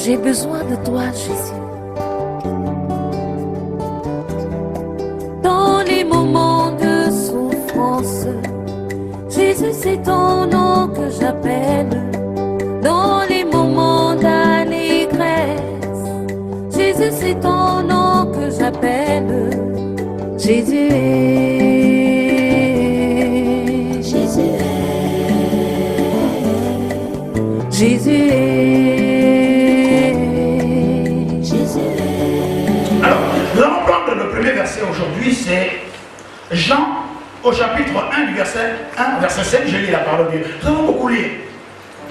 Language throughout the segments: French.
J'ai besoin de toi, Jésus. Dans les moments de souffrance, Jésus, c'est ton nom que j'appelle. Dans les moments d'allégresse, Jésus, c'est ton nom que j'appelle. Jésus est, Jésus est, Jésus est, Jésus est. Alors, nous allons prendre le premier verset aujourd'hui, c'est Jean au chapitre 1 du verset 1, verset 7, je lis la parole de Dieu. Nous allons beaucoup lire.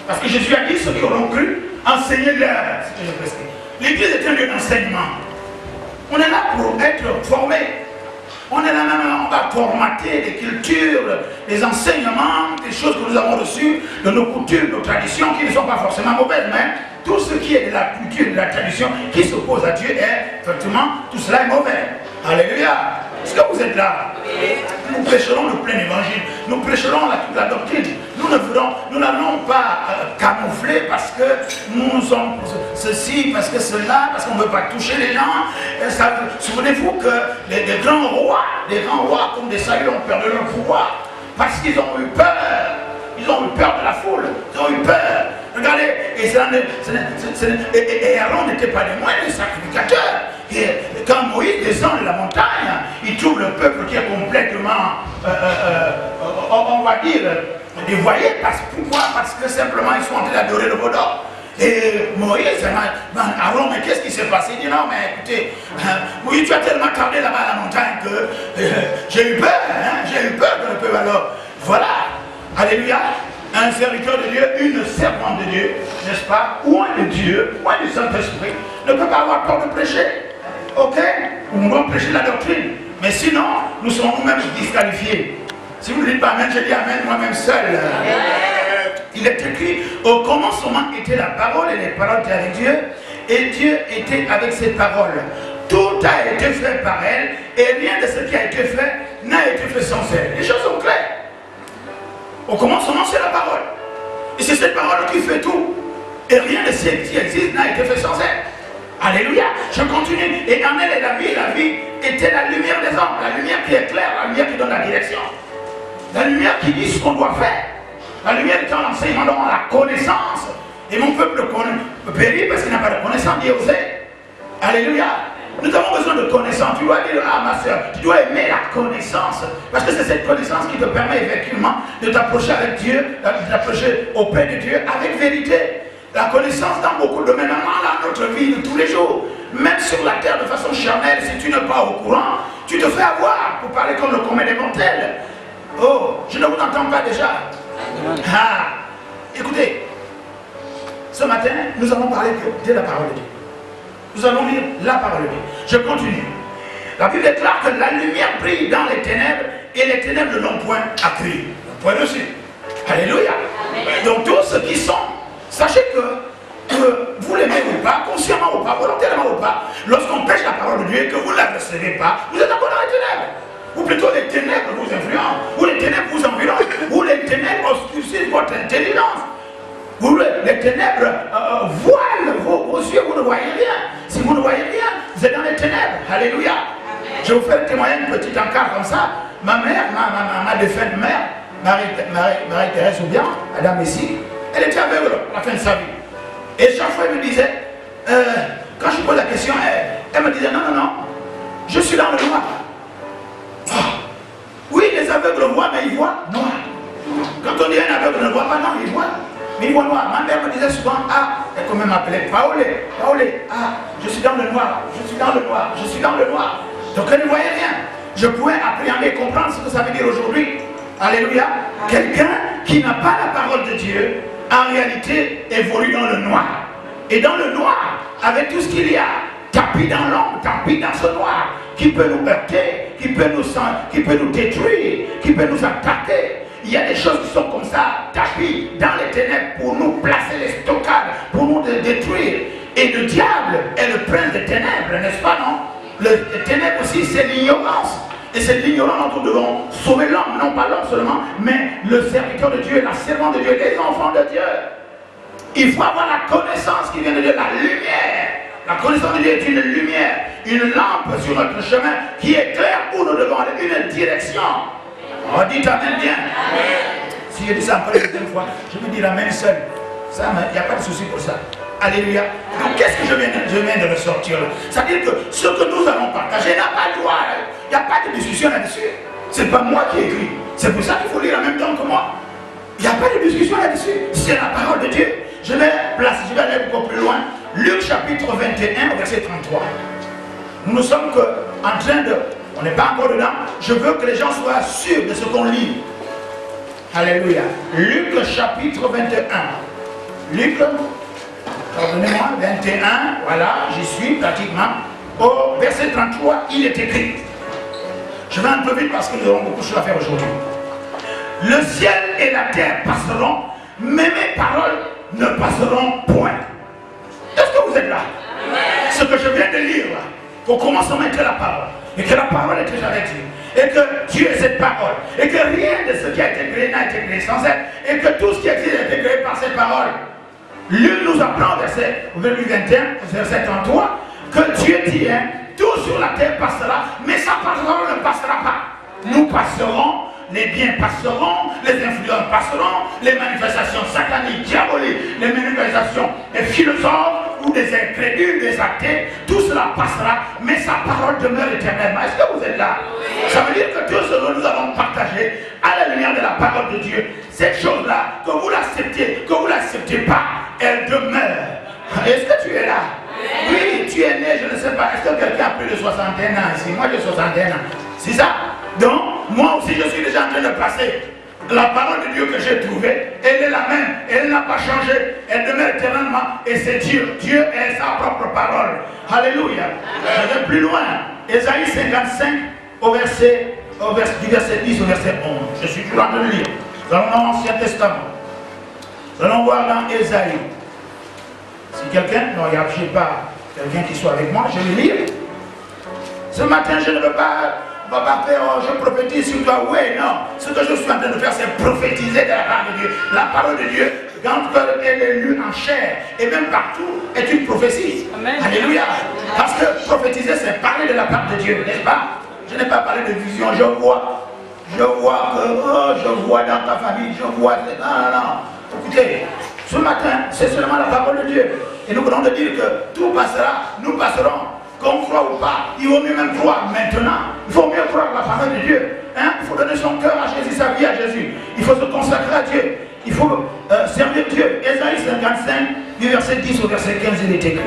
Parce que Jésus a dit, ceux qui auront cru, enseignez-leur ce que je prescris. L'Église est un lieu d'enseignement. On est là pour être formé. On est là même, on va formater les cultures, les enseignements, des choses que nous avons reçues de nos coutumes, nos traditions, qui ne sont pas forcément mauvaises, mais tout ce qui est de la culture, de la tradition, qui s'oppose à Dieu, est, effectivement, tout cela est mauvais. Alléluia. Est-ce que vous êtes là? Nous prêcherons le plein évangile, nous prêcherons toute la doctrine. Nous n'allons pas camoufler parce que nous sommes ceci, parce que cela, parce qu'on ne veut pas toucher les gens. Souvenez-vous que les grands rois comme des Saül ont perdu leur pouvoir parce qu'ils ont eu peur. Ils ont eu peur de la foule, ils ont eu peur. Regardez, et Aaron n'était pas des moindres sacrificateurs. Et quand Moïse descend de la montagne, il trouve le peuple qui est complètement, on va dire, dévoyé. Pourquoi? Parce que simplement ils sont en train d'adorer le veau d'or. Et Moïse, Aaron, mais qu'est-ce qui s'est passé? Il dit non, mais écoutez, Moïse, tu as tellement tardé là-bas à la montagne que j'ai eu peur, j'ai eu peur de le peuple. Alors, voilà, alléluia, un serviteur de Dieu, une servante de Dieu, n'est-ce pas? Loin de Dieu, loin du Saint-Esprit, ne peut pas avoir peur de prêcher. Ok? Nous devons prêcher la doctrine. Mais sinon, nous serons nous-mêmes disqualifiés. Si vous ne dites pas Amen, je dis Amen moi-même seul. Il est écrit, au commencement était la parole et les paroles étaient avec Dieu. Et Dieu était avec ses paroles. Tout a été fait par elle. Et rien de ce qui a été fait n'a été fait sans elle. Les choses sont claires. Au commencement, c'est la parole. Et c'est cette parole qui fait tout. Et rien de ce qui existe n'a été fait sans elle. Alléluia. Je continue. Et en elle est la vie. La vie était la lumière des hommes. La lumière qui est claire. La lumière qui donne la direction. La lumière qui dit ce qu'on doit faire. La lumière étant l'enseignement, dans la connaissance. Et mon peuple périt parce qu'il n'a pas de connaissance. Dit Osée. Alléluia. Nous avons besoin de connaissance. Tu dois dire, ah ma soeur, tu dois aimer la connaissance. Parce que c'est cette connaissance qui te permet effectivement de t'approcher avec Dieu, de t'approcher auprès de Dieu avec vérité. La connaissance dans beaucoup de domaines, dans notre vie de tous les jours. Même sur la terre de façon charnelle, si tu n'es pas au courant, tu te fais avoir pour parler comme le commun des mortels. Oh, je ne vous entends pas déjà. Ah, écoutez, ce matin, nous allons parler de la parole de Dieu. Nous allons lire la parole de Dieu. Je continue. La Bible déclare que la lumière brille dans les ténèbres et les ténèbres ne l'ont point accrue. Point dessus. Alléluia. Amen. Donc tous ceux qui sont, sachez que vous l'aimez ou pas, consciemment ou pas, volontairement ou pas, lorsqu'on prêche la parole de Dieu et que vous ne la recevez pas, vous êtes encore dans les ténèbres. Ou plutôt les ténèbres vous influencent, ou les ténèbres vous environnent, ou les ténèbres obscurcissent votre intelligence. Les ténèbres voilent vos yeux, vous ne voyez rien. Si vous ne voyez rien, vous êtes dans les ténèbres. Alléluia. Amen. Je vais vous faire témoigner une petite encart comme ça. Ma mère, ma défunte mère, Marie-Thérèse ou bien, Madame Messi, elle était aveugle à la fin de sa vie. Et chaque fois elle me disait, quand je pose la question, elle me disait non, je suis dans le noir. Oh. Oui, les aveugles voient, mais ils voient noir. Quand on dit un aveugle ne voit pas, non, il voit. Mais il voit noir. Ma mère me disait souvent, elle quand même m'appelait Paolé, je suis dans le noir, je suis dans le noir, je suis dans le noir. Donc elle ne voyait rien. Je pouvais appréhender et comprendre ce que ça veut dire aujourd'hui. Alléluia. Quelqu'un qui n'a pas la parole de Dieu, en réalité, évolue dans le noir. Et dans le noir, avec tout ce qu'il y a, tapis dans l'ombre, tapis dans ce noir, qui peut nous heurter, qui peut nous détruire, qui peut nous attaquer. Il y a des choses qui sont comme ça, tapis dans les ténèbres pour nous placer les stockades, pour nous détruire. Et le diable est le prince des ténèbres, n'est-ce pas, non? Les ténèbres aussi, c'est l'ignorance. Et c'est l'ignorance dont nous devons sauver l'homme, non pas l'homme seulement, mais le serviteur de Dieu, la servante de Dieu, les enfants de Dieu. Il faut avoir la connaissance qui vient de Dieu, la lumière. La connaissance de Dieu est une lumière, une lampe sur notre chemin qui éclaire où nous devons aller, une direction. Oh, dites Amen bien. Si je dis ça encore une deuxième fois, je me dis Amen seul. Ça, il n'y a pas de souci pour ça. Alléluia. Donc, qu'est-ce que je viens de ressortir là? C'est-à-dire que ce que nous allons partager n'a pas de droit. Il n'y a pas de discussion là-dessus. Ce n'est pas moi qui ai écrit. C'est pour ça qu'il faut lire en même temps que moi. Il n'y a pas de discussion là-dessus. C'est la parole de Dieu. Je vais aller beaucoup plus loin. Luc chapitre 21, verset 33. Nous ne sommes qu'en train de... On n'est pas encore dedans. Je veux que les gens soient sûrs de ce qu'on lit. Alléluia. Luc chapitre 21. Luc, pardonnez-moi, 21, voilà, j'y suis pratiquement. Au verset 33, il est écrit. Je vais un peu vite parce que nous avons beaucoup de choses à faire aujourd'hui. Le ciel et la terre passeront, mais mes paroles ne passeront point. Est-ce que vous êtes là? Ce que je viens de lire là, au commencement était la parole. Et que la parole est déjà avec Dieu. Et que Dieu est cette parole. Et que rien de ce qui a été créé n'a été créé sans elle. Et que tout ce qui existe a été créé par cette parole. Luc nous apprend, verset 21, verset 33, que Dieu dit, hein, tout sur la terre passera, mais sa parole ne passera pas. Nous passerons, les biens passeront, les influences passeront, les manifestations sataniques, diaboliques, les manifestations des philosophes ou des incrédules, des athées, tout cela passera, mais sa parole demeure éternellement. Est-ce que vous êtes là? Ça veut dire que tout ce que nous allons partager à la lumière de la parole de Dieu, cette chose-là, que vous l'acceptez, que vous ne l'acceptez pas, elle demeure. Est-ce que tu es là? Oui, tu es né, je ne sais pas. Est-ce que quelqu'un a plus de 61 ans ici? Moi j'ai 61 ans. C'est ça? Donc, moi aussi je suis déjà en train de passer. La parole de Dieu que j'ai trouvée, elle est la même, elle n'a pas changé, elle demeure éternellement et c'est Dieu. Dieu est sa propre parole. Alléluia. Je vais plus loin. Ésaïe 55 du verset 10 au verset 11. Je suis toujours en train de lire. Nous allons dans l'Ancien Testament. Nous allons voir dans Ésaïe. Si quelqu'un, non, il n'y a pas quelqu'un qui soit avec moi, je vais lire. Ce matin, je ne veux pas faire, je prophétise sur toi. Oui, non. Ce que je suis en train de faire, c'est prophétiser de la part de Dieu. La parole de Dieu, quand elle est lue en chair, et même partout, est une prophétie. Amen. Alléluia. Parce que prophétiser, c'est parler de la part de Dieu, n'est-ce pas? Je n'ai pas parlé de vision, je vois que, je vois dans ta famille, je vois, non. Écoutez, ce matin, c'est seulement la parole de Dieu. Et nous voulons de dire que tout passera, nous passerons. Qu'on croit ou pas, il vaut mieux même croire maintenant. Il faut mieux croire la parole de Dieu. Hein? Il faut donner son cœur à Jésus, sa vie à Jésus. Il faut se consacrer à Dieu. Il faut servir Dieu. Ésaïe 55, du verset 10 au verset 15, il est écrit.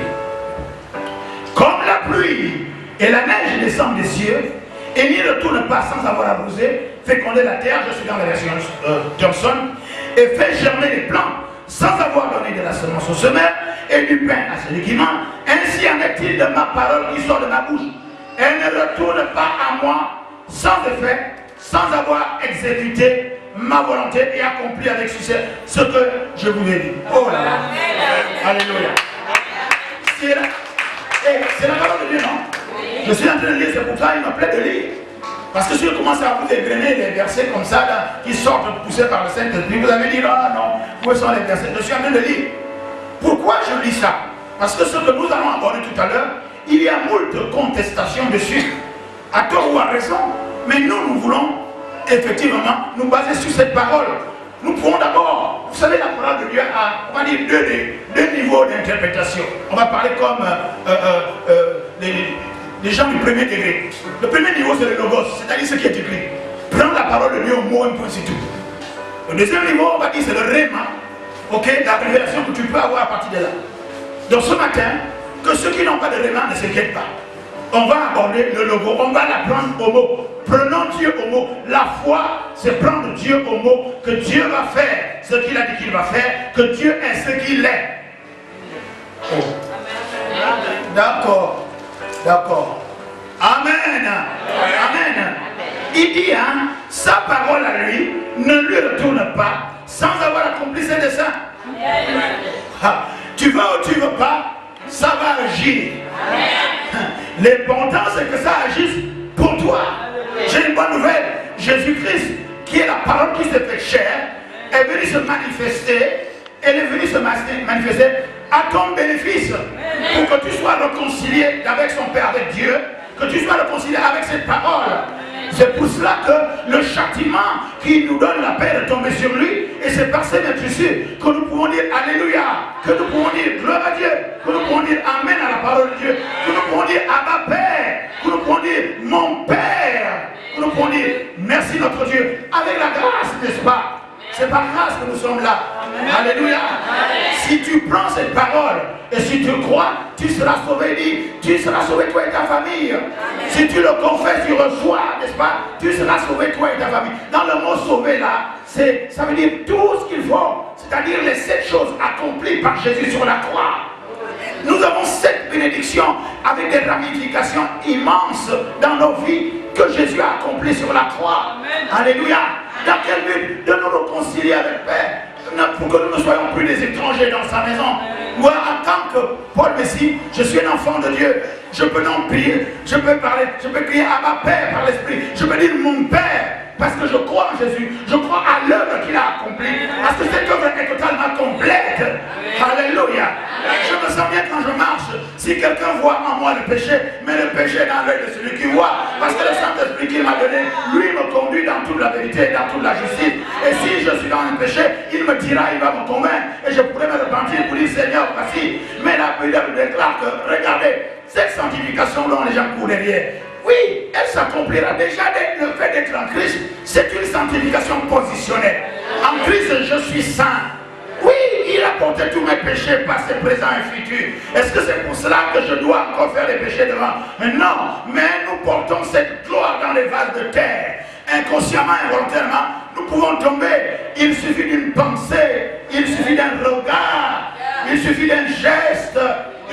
Comme la pluie et la neige descendent des cieux, et n'y retourne pas sans avoir arrosé, féconder la terre, je suis dans la version Johnson, et fait germer les plants, sans avoir donné de la semence au semeur et du pain à celui qui mange. Ainsi en est-il de ma parole qui sort de ma bouche. Elle ne retourne pas à moi sans effet, sans avoir exécuté ma volonté et accompli avec succès ce que je vous ai dit. Oh là là. Alléluia. C'est la parole de Dieu, non? Je suis en train de lire, c'est pour ça qu'il me plaît de lire. Parce que si je commence à vous égrener des versets comme ça, là, qui sortent poussés par le Saint-Esprit, vous allez dire, ah non, où sont les versets? Je suis en train de lire. Pourquoi je lis ça? Parce que ce que nous allons aborder tout à l'heure, il y a moult contestations dessus, à tort ou à raison, mais nous voulons effectivement nous baser sur cette parole. Nous pouvons d'abord, vous savez, la parole de Dieu a, on va dire, deux niveaux d'interprétation. On va parler comme les gens du premier degré. Le premier niveau, c'est le logos, c'est-à-dire ce qui est écrit. Prends la parole de Dieu au mot, un point, c'est tout. Le deuxième niveau, on va dire, c'est le réma. Ok, la révélation que tu peux avoir à partir de là. Donc ce matin, que ceux qui n'ont pas de réma ne s'inquiètent pas. On va aborder le logo, on va la prendre au mot. Prenons Dieu au mot. La foi, c'est prendre Dieu au mot. Que Dieu va faire ce qu'il a dit qu'il va faire. Que Dieu est ce qu'il est. Oh. D'accord. D'accord. Amen. Amen. Il dit, hein, sa parole à lui ne lui retourne pas sans avoir accompli ses desseins. Tu veux ou tu ne veux pas, ça va agir. L'important c'est que ça agisse pour toi. J'ai une bonne nouvelle. Jésus-Christ, qui est la parole qui s'est fait chair, est venu se manifester et elle est venue se manifester à ton bénéfice, pour que tu sois réconcilié avec son Père, avec Dieu, que tu sois réconcilié avec cette parole. C'est pour cela que le châtiment qui nous donne la paix de tomber sur lui, et c'est par ces maîtrisures que nous pouvons dire Alléluia, que nous pouvons dire gloire à Dieu, que nous pouvons dire Amen à la parole de Dieu, que nous pouvons dire Abba Père, que nous pouvons dire mon Père, que nous pouvons dire merci notre Dieu, avec la grâce, n'est-ce pas? C'est par grâce que nous sommes là. Amen. Alléluia. Amen. Si tu prends cette parole et si tu crois, tu seras sauvé. Dit, tu seras sauvé toi et ta famille. Amen. Si tu le confesses, tu reçois, n'est-ce pas? Tu seras sauvé toi et ta famille. Dans le mot sauvé là, ça veut dire tout ce qu'il faut. C'est-à-dire les 7 choses accomplies par Jésus sur la croix. Nous avons 7 bénédictions avec des ramifications immenses dans nos vies que Jésus a accomplies sur la croix. Amen. Alléluia. Dans quel but? De nous réconcilier avec Père, pour que nous ne soyons plus des étrangers dans sa maison. Moi, en tant que Paul Messie, je suis un enfant de Dieu. Je peux donc prier, je peux parler, je peux crier à ma Père par l'Esprit. Je peux dire mon Père, parce que je crois en Jésus. Je crois à l'œuvre qu'il a accomplie. Parce que cette œuvre est totalement complète. Alléluia. Je me sens bien quand je marche. Si quelqu'un voit en moi le péché, mais le péché est dans l'œil de celui qui voit. Parce que le Saint-Esprit qu'il m'a donné, lui me conduit dans toute la vérité, dans toute la justice. Et si je suis dans un péché, il me dira, il va me convaincre. Et je pourrais me repentir pour dire, Seigneur, voici. Mais la Bible déclare que, regardez, cette sanctification dont les gens courent derrière, oui, elle s'accomplira déjà dès le fait d'être en Christ. C'est une sanctification positionnelle. En Christ, je suis saint. Oui, il a porté tous mes péchés, passés, présents et futurs. Est-ce que c'est pour cela que je dois encore faire les péchés devant? Mais non, mais nous portons cette gloire dans les vases de terre. Inconsciemment, involontairement, nous pouvons tomber. Il suffit d'une pensée, il suffit d'un regard, il suffit d'un geste,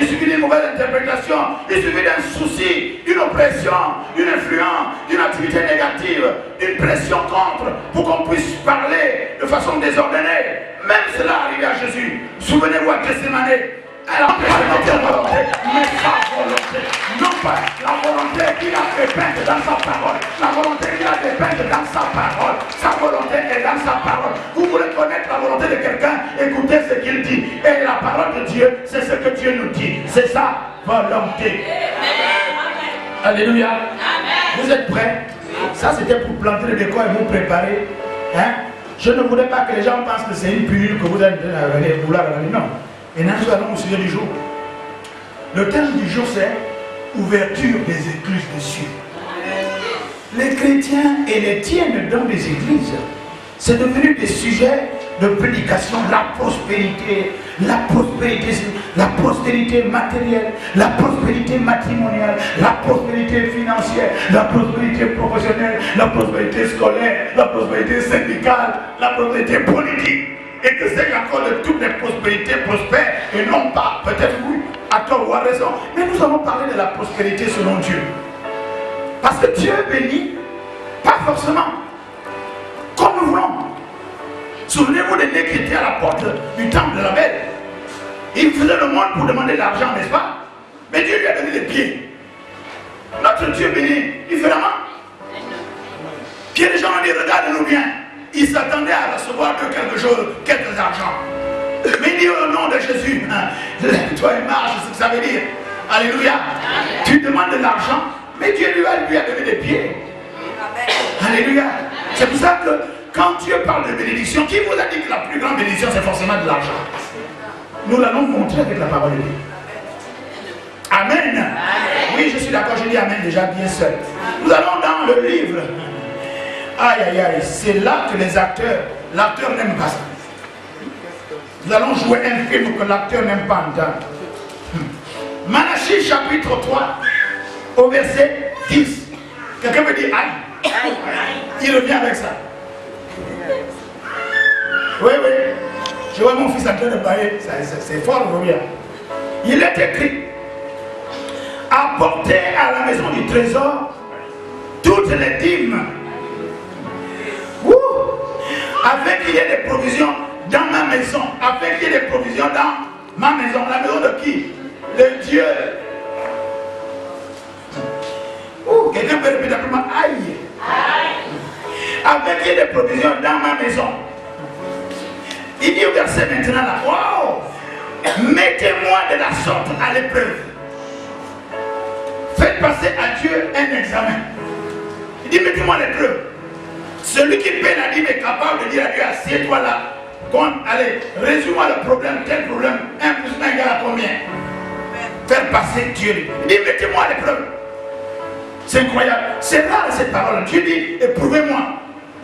il suffit d'une mauvaise interprétation, il suffit d'un souci, d'une oppression, d'une influence, d'une activité négative, d'une pression contre, pour qu'on puisse parler de façon désordonnée. Même cela arrive à Jésus. Souvenez-vous à Gethsémane, elle a empêché notre volonté, mais sa volonté. Non pas la volonté qu'il a fait peindre dans sa parole. La volonté qu'il a fait peindre dans sa parole. Sa volonté est dans sa parole. Vous voulez connaître la volonté de quelqu'un, écoutez ce qu'il dit. Et la parole de Dieu, c'est ce que Dieu nous dit. C'est sa volonté. Amen. Alléluia. Amen. Vous êtes prêts? Ça c'était pour planter le décor et vous préparer. Hein? Je ne voudrais pas que les gens pensent que c'est une pilule que vous allez vouloir regarder. Non. Et nous allons au sujet du jour. Le thème du jour, c'est ouverture des églises de cieux. Les chrétiens et les tiennes dans les églises, c'est devenu des sujets de prédication. La prospérité matérielle, la prospérité matrimoniale, la prospérité financière, la prospérité professionnelle, la prospérité scolaire, la prospérité syndicale, la prospérité politique. Et que c'est encore de toutes les prospérités prospères et non pas, peut-être oui, à tort ou à raison. Mais nous allons parler de la prospérité selon Dieu. Parce que Dieu bénit, pas forcément comme nous voulons. Souvenez-vous des nez qui étaient à la porte du temple de la belle. Il faisait le monde pour demander de l'argent, n'est-ce pas? Mais Dieu lui a donné des pieds. Notre Dieu bénit différemment. Puis les gens ont dit, regarde-nous bien. Ils s'attendaient à recevoir de quelque chose, quelques argent. Mais il dit au nom de Jésus, lève-toi et marche, c'est ce que ça veut dire. Alléluia. Amen. Tu demandes de l'argent, mais Dieu lui a donné des pieds. Amen. Alléluia. C'est pour ça que quand Dieu parle de bénédiction, qui vous a dit que la plus grande bénédiction c'est forcément de l'argent? Nous l'allons montrer avec la parole de Dieu. Amen. Amen. Oui, je suis d'accord, je dis Amen déjà bien seul. Nous allons dans le livre. Aïe aïe aïe, c'est là que les acteurs, l'acteur n'aime pas ça. Nous allons jouer un film que l'acteur n'aime pas entendre. Malachie chapitre 3, au verset 10. Quelqu'un me dit aïe. Il revient avec ça. Oui, oui. Je vois mon fils en train de bailler. C'est fort, vous voyez. Il est écrit: apportez à la maison du trésor toutes les dîmes. Afin qu'il y ait des provisions dans ma maison. Afin qu'il y ait des provisions dans ma maison. La maison de qui? De Dieu. Quelqu'un peut répéter simplement aïe. Afin qu'il y ait des provisions dans ma maison. Il dit au verset maintenant là, wow, mettez-moi de la sorte à l'épreuve. Faites passer à Dieu un examen. Il dit, mettez-moi à l'épreuve. Celui qui paie la dîme est capable de dire à Dieu, assieds-toi là. Allez, résume-moi le problème, quel problème? 1 plus 1 égale à combien? Faire passer Dieu. Il dit, mettez-moi à l'épreuve. C'est incroyable. C'est rare cette parole. Dieu dit, éprouvez-moi.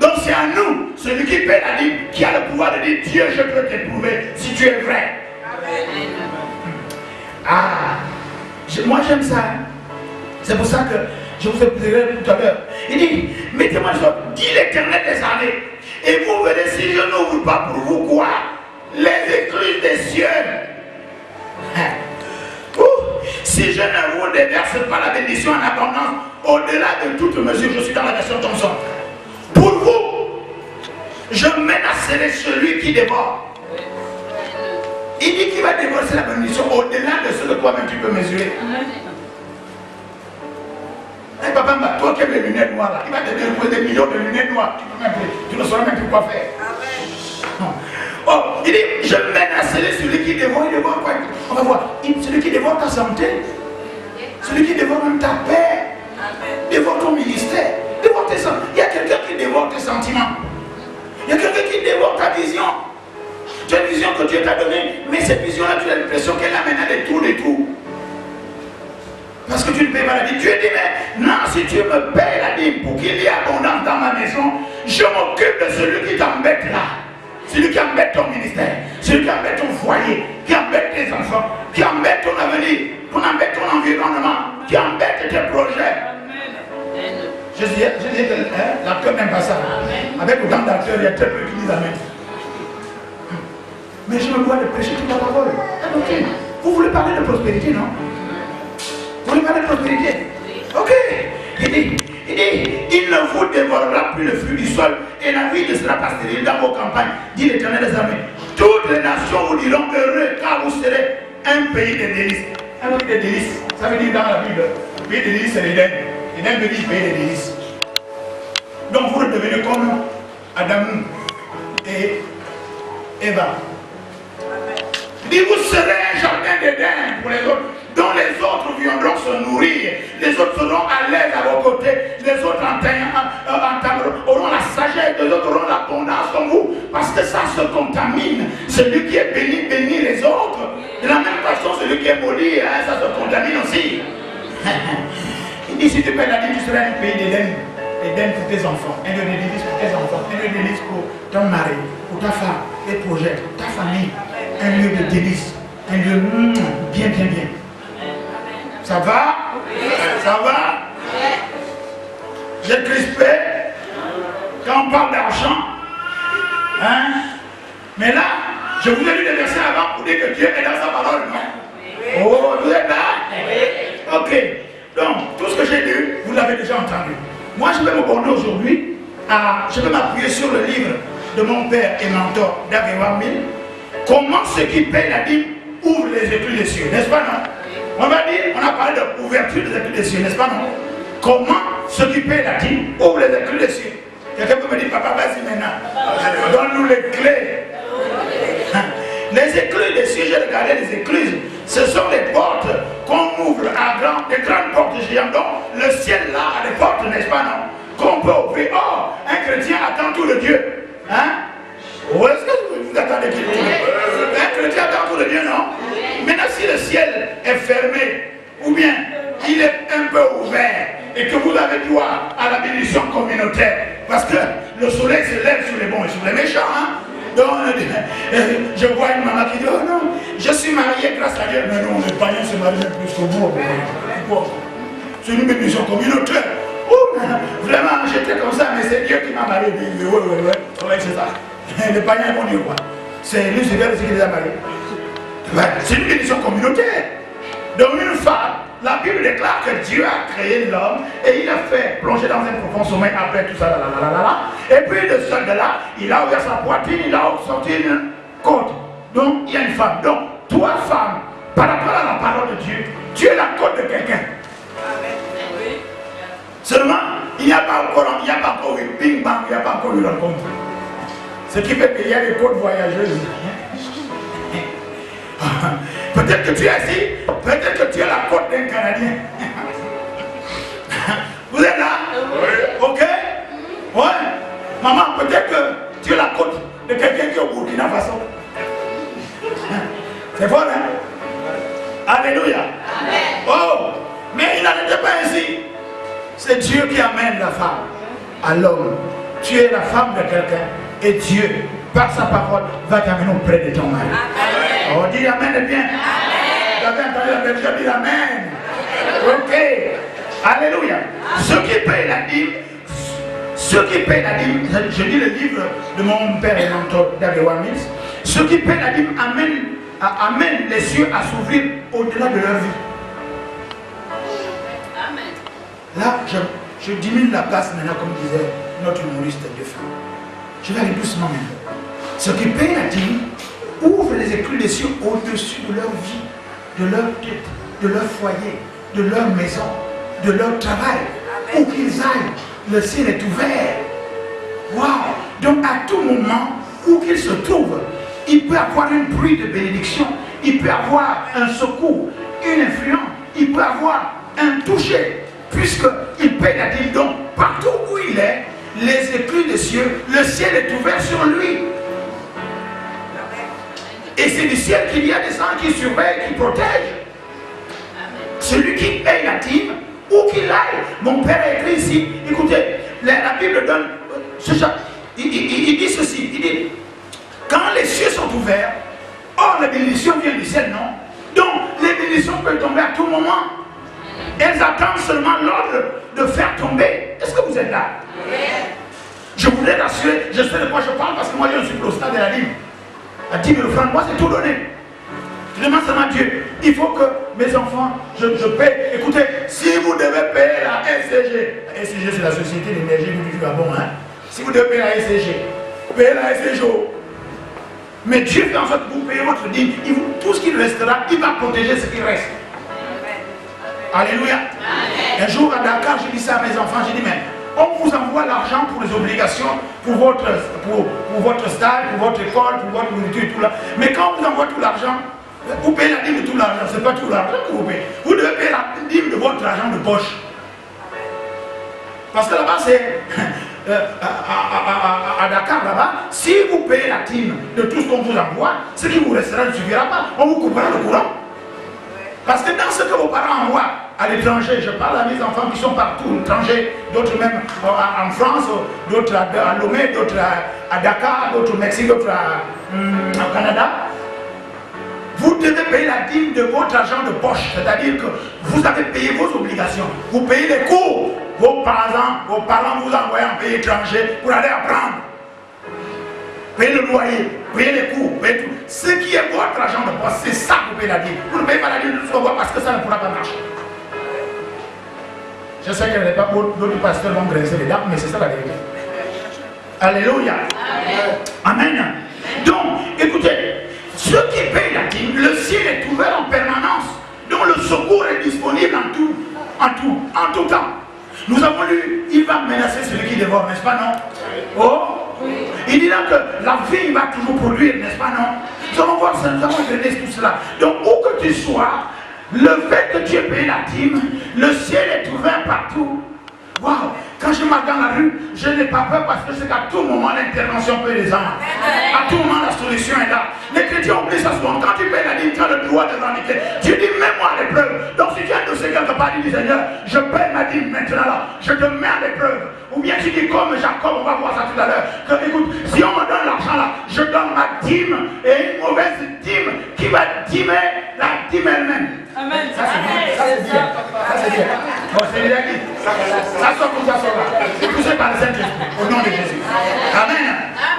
Donc c'est à nous, celui qui paie la dîme, qui a le pouvoir de dire, Dieu, je peux t'éprouver si tu es vrai. Ah, moi j'aime ça. C'est pour ça que je vous ai parlé tout à l'heure. Il dit, mettez-moi ça, dit l'Éternel des armées. Et vous verrez si je n'ouvre pas pour vous quoi? Les écluses des cieux. Si je ne vous déverse pas la bénédiction en abondance, au-delà de toute mesure, je suis dans la version Thomson. Pour vous, je menacerai celui qui dévore. Il dit qu'il va dévorer la bénédiction au-delà de ce que toi-même tu peux mesurer. Hey, papa, toi qui as les lunettes noires, là, il va te dévorer des millions de lunettes noires. Tu ne sauras même plus quoi faire. Non. Oh, il dit, je menacerai celui qui dévore. Il dévore quoi? On va voir. Celui qui dévore ta santé. Celui qui dévore même ta paix. Dévore ton ministère. Dévore tes sentiments. Il y a quelqu'un qui dévore tes sentiments. Il y a quelqu'un qui dévore ta vision. Tu as une vision que Dieu t'a donnée, mais cette vision-là, tu as l'impression qu'elle amène à des tours. Parce que tu ne payes pas la dîme. Dieu dit, mais non, si tu me payes la dîme pour qu'il y ait abondance dans ma maison, je m'occupe de celui qui t'embête là. Celui qui embête ton ministère, celui qui embête ton foyer, qui embête tes enfants, qui embête ton avenir, qui embête ton environnement, qui embête tes projets. Je dis que l'acteur n'aime pas ça. Avec autant d'acteurs, il y a très peu qui disent amen. Mais je me dois de prêcher toute la parole. Ok. Vous voulez parler de prospérité, non? Vous voulez parler de prospérité? Ok. Il dit, il ne vous dévorera plus le fruit du sol et la vie ne sera pas stérile dans vos campagnes, dit l'Éternel des armées. Toutes les nations vous diront heureux car vous serez un pays de délices. Un pays de délices, ça veut dire dans la Bible, le pays de délices c'est l'Éden. L'Éden veut dire pays de délices. Donc vous redevenez comme Adam et Eva. Il dit, vous serez un jardin d'Éden pour les autres, dont les autres viendront se nourrir. Les autres seront à l'aise à vos côtés. Les autres auront la sagesse, les autres auront l'abondance comme vous. Parce que ça se contamine. Celui qui est béni, bénit les autres. De la même façon, celui qui est maudit, ça se contamine aussi. Il dit, si tu payes la dîme, tu seras un pays d'Éden. Éden pour tes enfants, un lieu de délices pour tes enfants, un lieu de délices pour ton mari, pour ta femme, tes projets, ta famille. Un lieu de délices, un lieu bien. Ça va? Ça va? J'ai crispé quand on parle d'argent. Hein? Mais là, je vous ai lu les versets avant pour dire que Dieu est dans sa parole, non? Oh, vous êtes là? Ok. Donc, tout ce que j'ai lu, vous l'avez déjà entendu. Moi, je vais me borner aujourd'hui je vais m'appuyer sur le livre de mon père et mentor, David Wamil. Comment ceux qui payent la dîme ouvrent les écluses des cieux, n'est-ce pas non? On va dire, on a parlé de l'ouverture des écluses des cieux, n'est-ce pas non? Comment ceux qui payent la dîme ouvrent les écluses des cieux? Quelqu'un peut me dire, papa, vas-y maintenant. Donne-nous les clés. Les écluses des cieux, j'ai regardé les écluses, ce sont les portes qu'on ouvre à des grandes portes géantes. Donc le ciel là a des portes, n'est-ce pas non? Qu'on peut ouvrir. Oh, un chrétien attend tout le Dieu. Hein? Où est-ce que vous attendez tout le Dieu? Un chrétien attend tout le Dieu, non? Maintenant si le ciel est fermé, ou bien il est un peu ouvert, et que vous avez droit à la bénédiction communautaire, parce que le soleil se lève sur les bons et sur les méchants, hein? Donc, je vois une maman qui dit, oh non, je suis mariée grâce à Dieu. Mais non, les païens se marient même plus que vous. C'est une bénédiction communautaire. Oh, vraiment, j'étais comme ça, mais c'est Dieu qui m'a marié. Oui, c'est ça. Les païens vont dire quoi? C'est Lucifer aussi qui les a mariés. C'est une bénédiction communautaire. Donc, une femme, la Bible déclare que Dieu a créé l'homme et il a fait plonger dans un profond sommeil après tout ça. Et puis de ce là, il a ouvert sa poitrine, il a sorti une côte. Donc il y a une femme. Donc toi femme, par rapport à la parole de Dieu, tu es la côte de quelqu'un. Seulement, il n'y a pas encore eu bing bang, il n'y a pas encore eu rencontre. Ce qui fait payer les côtes voyageuses. Peut-être que tu es assis, peut-être que tu es la côte d'un Canadien. Vous êtes là? Oui. Ok? Ouais. Maman, peut-être que tu es la côte de quelqu'un qui est au Burkina Faso. C'est fort, hein? Alléluia. Amen. Oh, mais il n'en était pas ainsi. C'est Dieu qui amène la femme à l'homme. Tu es la femme de quelqu'un et Dieu, par sa parole, va t'amener auprès de ton mari. Amen. Oh, dis Amen bien. Vous avez entendu la Belgique dire Amen. Ok. Alléluia. Ceux qui payent la dîme, je lis le livre de mon père et mentor David Mills, ceux qui payent la dîme amènent les cieux à s'ouvrir au-delà de leur vie. Amen. Là, je diminue la place maintenant, comme disait notre humoriste de fin. Je vais aller doucement maintenant. Ceux qui payent la dîme ouvrent les écluses des cieux au-dessus de leur vie, de leur tête, de leur foyer, de leur maison, de leur travail. Amen. Où qu'ils aillent, le ciel est ouvert. Waouh! Donc à tout moment, où qu'il se trouve, il peut avoir une pluie de bénédiction, il peut avoir un secours, une influence, il peut avoir un toucher, puisqu'il paie la dîme. Donc partout où il est, les écluses des cieux, le ciel est ouvert sur lui. Et c'est du ciel qu'il y a des anges qui surveillent, qui protègent. Celui qui paye la dîme, où qu'il aille. Mon père a écrit ici, écoutez, la Bible donne ce chapitre. Il dit ceci, il dit, quand les cieux sont ouverts, or les bénédictions viennent du ciel, non? Donc les bénédictions peuvent tomber à tout moment. Elles attendent seulement l'ordre de faire tomber. Est-ce que vous êtes là? Je voudrais rassurer, je sais de quoi je parle parce que moi je suis au stade de la dîme. La 10 000 francs, moi c'est tout donné. Je demande seulement à Dieu, il faut que mes enfants, je paie. Écoutez, si vous devez payer la SCG, la SCG c'est la Société d'énergie du Gabon, hein. Si vous devez payer la SCG, payez la SCG. Mais Dieu fait en sorte que vous payez votre dîme, tout ce qui restera, il va protéger ce qui reste. Alléluia. Amen. Un jour à Dakar, j'ai dit ça à mes enfants, j'ai dit, mais on vous envoie l'argent pour les obligations, pour votre stade, pour votre école, pour votre nourriture, tout là. Mais quand on vous envoie tout l'argent, vous payez la dîme de tout l'argent, ce n'est pas tout l'argent que vous payez. Vous devez payer la dîme de votre argent de poche. Parce que là-bas, c'est à Dakar, là-bas, si vous payez la dîme de tout ce qu'on vous envoie, ce qui vous restera ne suffira pas. On vous coupera le courant. Parce que dans ce que vos parents envoient à l'étranger, je parle à mes enfants qui sont partout, étrangers, d'autres même en France, d'autres à Lomé, d'autres à Dakar, d'autres au Mexique, d'autres au Canada. Vous devez payer la dîme de votre argent de poche, c'est-à-dire que vous avez payé vos obligations, vous payez les cours, vos parents vous envoient en pays étranger pour aller apprendre. Payez le loyer, payez les cours, payez tout. Ce qui est votre argent de poche, c'est ça que vous payez la dîme. Vous ne payez pas la dîme de tout ce qu'on voit parce que ça ne pourra pas marcher. Je sais qu'il n'y a pas d'autres pasteurs vont grincer les dents, mais c'est ça la vérité. Alléluia. Amen. Amen. Donc, écoutez, ceux qui payent la dîme, le ciel est ouvert en permanence. Donc le secours est disponible en tout temps. Nous avons lu, il va menacer celui qui dévore, n'est-ce pas, non? Oh, il dit là que la vie va toujours produire, n'est-ce pas, non? Nous allons voir ça, nous allons éclairer tout cela. Donc où que tu sois, le fait que tu aies payé la dîme, le ciel est ouvert partout. Waouh! Quand je marche dans la rue, je n'ai pas peur parce que c'est qu'à tout moment l'intervention peut les amener. À tout moment la solution est là. Les chrétiens oublient ça souvent. Quand tu payes la dîme, tu as le droit de l'indiquer. Tu dis, mets-moi à l'épreuve. Donc si tu as un dossier quelque part, tu dis, Seigneur, je paye ma dîme maintenant là. Je te mets à l'épreuve. Ou bien tu dis comme Jacob, on va voir ça tout à l'heure. Écoute, si on me donne l'argent là, je donne ma dîme et une mauvaise dîme qui va dîmer la dîme elle-même. Amen. Ça c'est bien. Ça c'est bien. Ça c'est bien. Bon, c'est bien dit. Ça sort comme ça sort là. C'est poussé par le Saint-Esprit. Au nom de Jésus. Amen.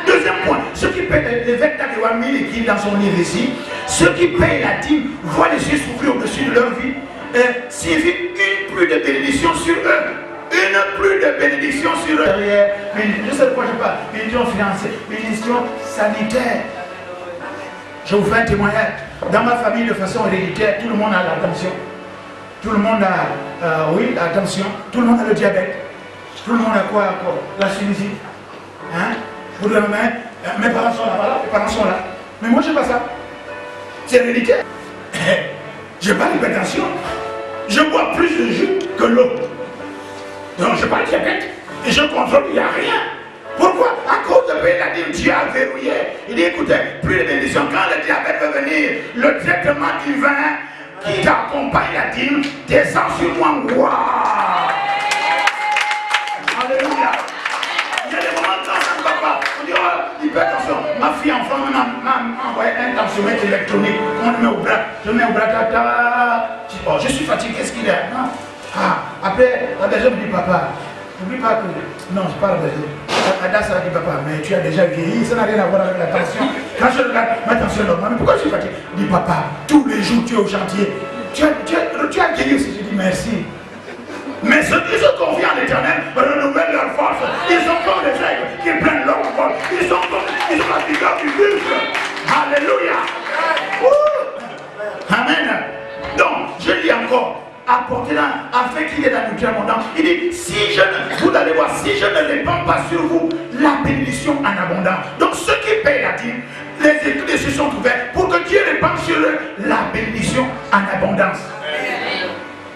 Deuxième point. Ceux qui payent l'évêque d'Agewami qui est dans son livre ici, ceux qui payent la dîme voient les yeux s'ouvrir au-dessus de leur vie. Signifie une pluie de bénédiction sur eux. Une pluie de bénédiction sur eux. Je sais de quoi je parle. Bénédiction financière, bénédiction sanitaire. Je vous fais un témoignage. Dans ma famille, de façon héréditaire, tout le monde a l'attention. Tout le monde a, l'attention. Tout le monde a le diabète. Tout le monde a quoi? La sinusite. Hein? Vous le même, Mes parents sont là, voilà, mes parents sont là. Mais moi, je n'ai pas ça. C'est héréditaire. Je n'ai pas l'hypertension. Je bois plus de jus que l'eau. Donc, je n'ai pas le diabète. Et je contrôle, il n'y a rien. Pourquoi? À cause de payer la dîme, Dieu a verrouillé. Il dit, écoutez, plus de bénédictions. Quand le diabète va venir, le traitement divin qui t'accompagne la dîme descend sur moi. Waouh! Alléluia! Il y a des moments quand ça ne va pas. On dit, oh, hypertension. Ma fille enfant m'a envoyé un tensiomètre électronique. On le met au bras. Je mets au bras, oh, je suis fatigué, qu'est-ce qu'il y a? Non. Après, la personne me dit, papa, n'oublie pas que. Non, je parle de Ada, ça dit, papa, mais tu as déjà vieilli, ça n'a rien à voir avec la tension. Quand je regarde ma tension normale, mais pourquoi je suis fatigué? Il dit, papa, tous les jours tu es au chantier. Tu as vieilli aussi. Je dis, merci. Mais ceux qui se confient en l'éternel renouvellent leur force. Ils sont comme des aigles qui prennent leur vol. Ils sont la vigueur du buffle. Alléluia. Amen. Donc, je dis encore, apportez-la afin qu'il y ait la nourriture abondante. Il dit, si je ne, vous allez voir, si je ne répands pas sur vous la bénédiction en abondance. Donc, ceux qui payent la dîme, les écrits de Dieu sont ouverts pour que Dieu répande sur eux la bénédiction en abondance.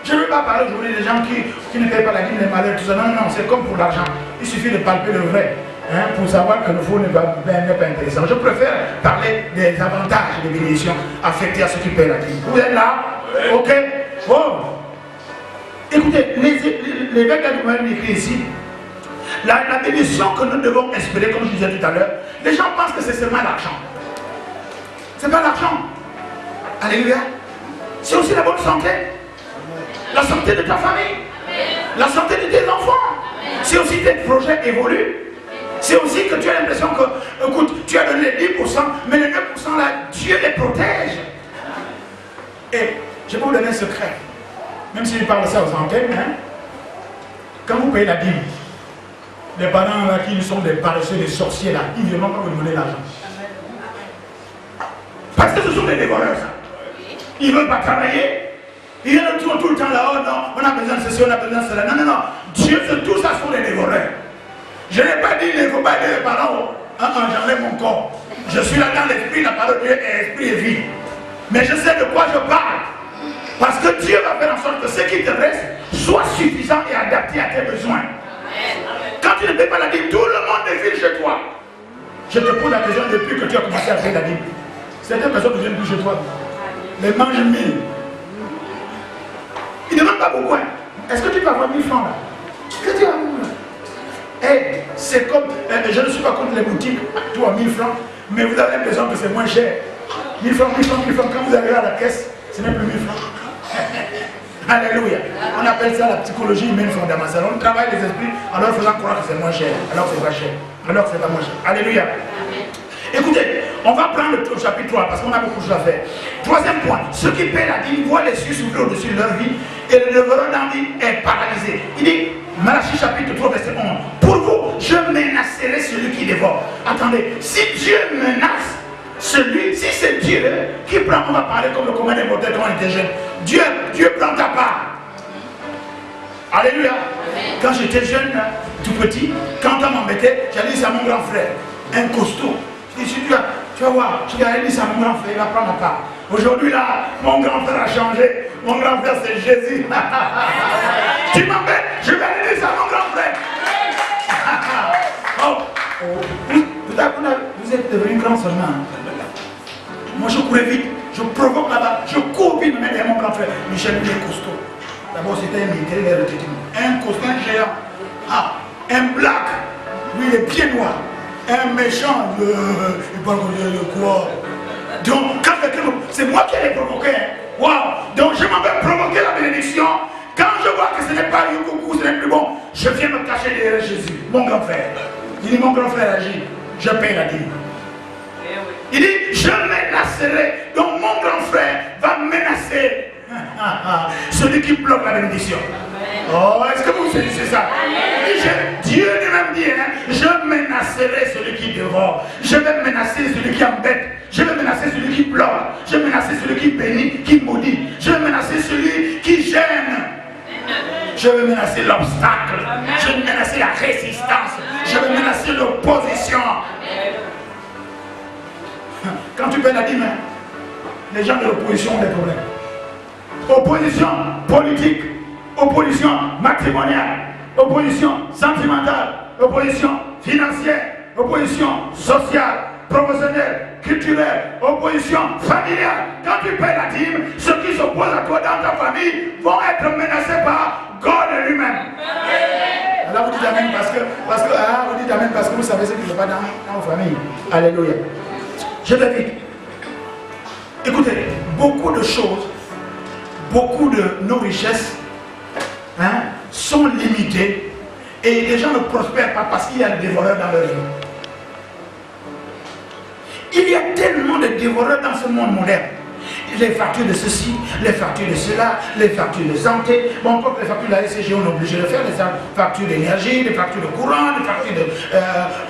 Je ne veux pas parler aujourd'hui des gens qui ne payent pas la dîme, les malheurs, tout ça. Non, non, non, c'est comme pour l'argent. Il suffit de palper le vrai pour savoir que le faux n'est pas intéressant. Je préfère parler des avantages des bénédictions affectées à ceux qui payent la dîme. Vous êtes là? Ok? Bon. Écoutez, l'évêque a écrit ici, la bénédiction que nous devons espérer, comme je disais tout à l'heure, les gens pensent que c'est seulement l'argent. C'est pas l'argent. Alléluia. C'est aussi la bonne santé. La santé de ta famille. La santé de tes enfants. C'est aussi tes projets évoluent. C'est aussi que tu as l'impression que, écoute, tu as donné 10%, mais les 9% là, Dieu les protège. Et je peux vous donner un secret. Même si je parle ça aux antennes, quand vous payez la dîme, les parents là qui sont des paresseux, des sorciers là, ils ne viennent pas vous demander l'argent. Parce que ce sont des dévoreurs. Ils ne veulent pas travailler. Ils viennent tout le temps là, oh non, on a besoin de ceci, on a besoin de cela. Non, non, non. Dieu, tout ça sont des dévoreurs. Je n'ai pas dit qu'il ne faut pas aider les parents. J'enlève mon corps. Je suis là dans l'esprit, la parole de Dieu est esprit et vie. Mais je sais de quoi je parle. Parce que Dieu va faire en sorte que ce qui te reste soit suffisant et adapté à tes besoins. Quand tu ne payes pas la dîme, tout le monde défile chez toi. Je te pose la question depuis que tu as commencé à payer la dîme. Certaines personnes ne viennent plus chez toi. Les mange 1000. Ils ne demandent pas beaucoup. Est-ce que tu peux avoir 1000 francs là? Qu'est-ce que tu as? Hey, c'est comme, je ne suis pas contre les boutiques, tout à 1000 francs, mais vous avez l'impression que c'est moins cher. 1000 francs, 1000 francs, 1000 francs, quand vous arrivez à la caisse, ce n'est plus 1000 francs. Alléluia. On appelle ça la psychologie humaine fondamentale. On travaille les esprits en leur faisant croire que c'est moins cher, alors que c'est pas cher, alors que c'est pas moins cher. Alléluia. Écoutez, on va prendre le chapitre 3 parce qu'on a beaucoup de choses à faire. Troisième point, ceux qui paient la dîme voient les cieux s'ouvrir au-dessus de leur vie et le demeurant dans la vie est paralysé. Il dit, Malachie chapitre 3 verset 11, pour vous, je menacerai celui qui dévore. Attendez, si Dieu menace celui, si c'est Dieu qui prend, on va parler comme le commun des mortels quand on était jeune. Dieu prend ta part. Alléluia. Quand j'étais jeune, tout petit, quand on m'embêtait, j'allais dire c'est à mon grand frère, un costaud. Je dis, tu vas voir, je vais aller dire ça à mon grand frère, il va prendre ta part. Aujourd'hui là, mon grand frère a changé. Mon grand frère c'est Jésus. Tu m'embêtes, je vais aller dire ça à mon grand frère. Vous êtes devenu grand seulement. Moi je courais vite, je provoque là-bas, je cours vite, mais mon grand frère, Michel, il est costaud. D'abord c'était un militaire, il est retraité. Un costaud, un géant. Un black, lui il est pied noir. Un méchant, il parle de quoi? Donc quand quelqu'un, c'est moi qui l'ai provoqué. Waouh! Donc je m'en vais provoquer la bénédiction. Quand je vois que ce n'est pas un coucou, ce n'est plus bon, je viens me cacher derrière Jésus, mon grand frère. Il dit, mon grand frère agit, je paye la dîme. Il dit, je menacerai. Donc mon grand frère va menacer celui qui bloque la bénédiction. Oh, est-ce que vous saisissez ça? Dieu lui-même dit, je menacerai celui qui dévore. Je vais menacer celui qui embête. Je vais menacer celui qui bloque. Je vais menacer celui qui bénit, qui maudit. Je vais menacer celui qui gêne. Je vais menacer l'obstacle. Je vais menacer la résistance. Je vais menacer l'opposition. quand tu paies la dîme, les gens de l'opposition ont des problèmes. Opposition politique, opposition matrimoniale, opposition sentimentale, opposition financière, opposition sociale, professionnelle, culturelle, opposition familiale. Quand tu paies la dîme, ceux qui s'opposent à toi dans ta famille vont être menacés par God lui-même. Alors vous dites Amen vous dites Amen parce que vous savez ce qui ne va pas dans vos familles. Alléluia. Je vais vite. Écoutez, beaucoup de choses, beaucoup de nos richesses sont limitées et les gens ne prospèrent pas parce qu'il y a des dévoreurs dans leur vie. Il y a tellement de dévoreurs dans ce monde moderne. Les factures de ceci, les factures de cela, les factures de santé. Bon, comme les factures de la SCG, on est obligé de faire, les factures d'énergie, les factures de courant, les factures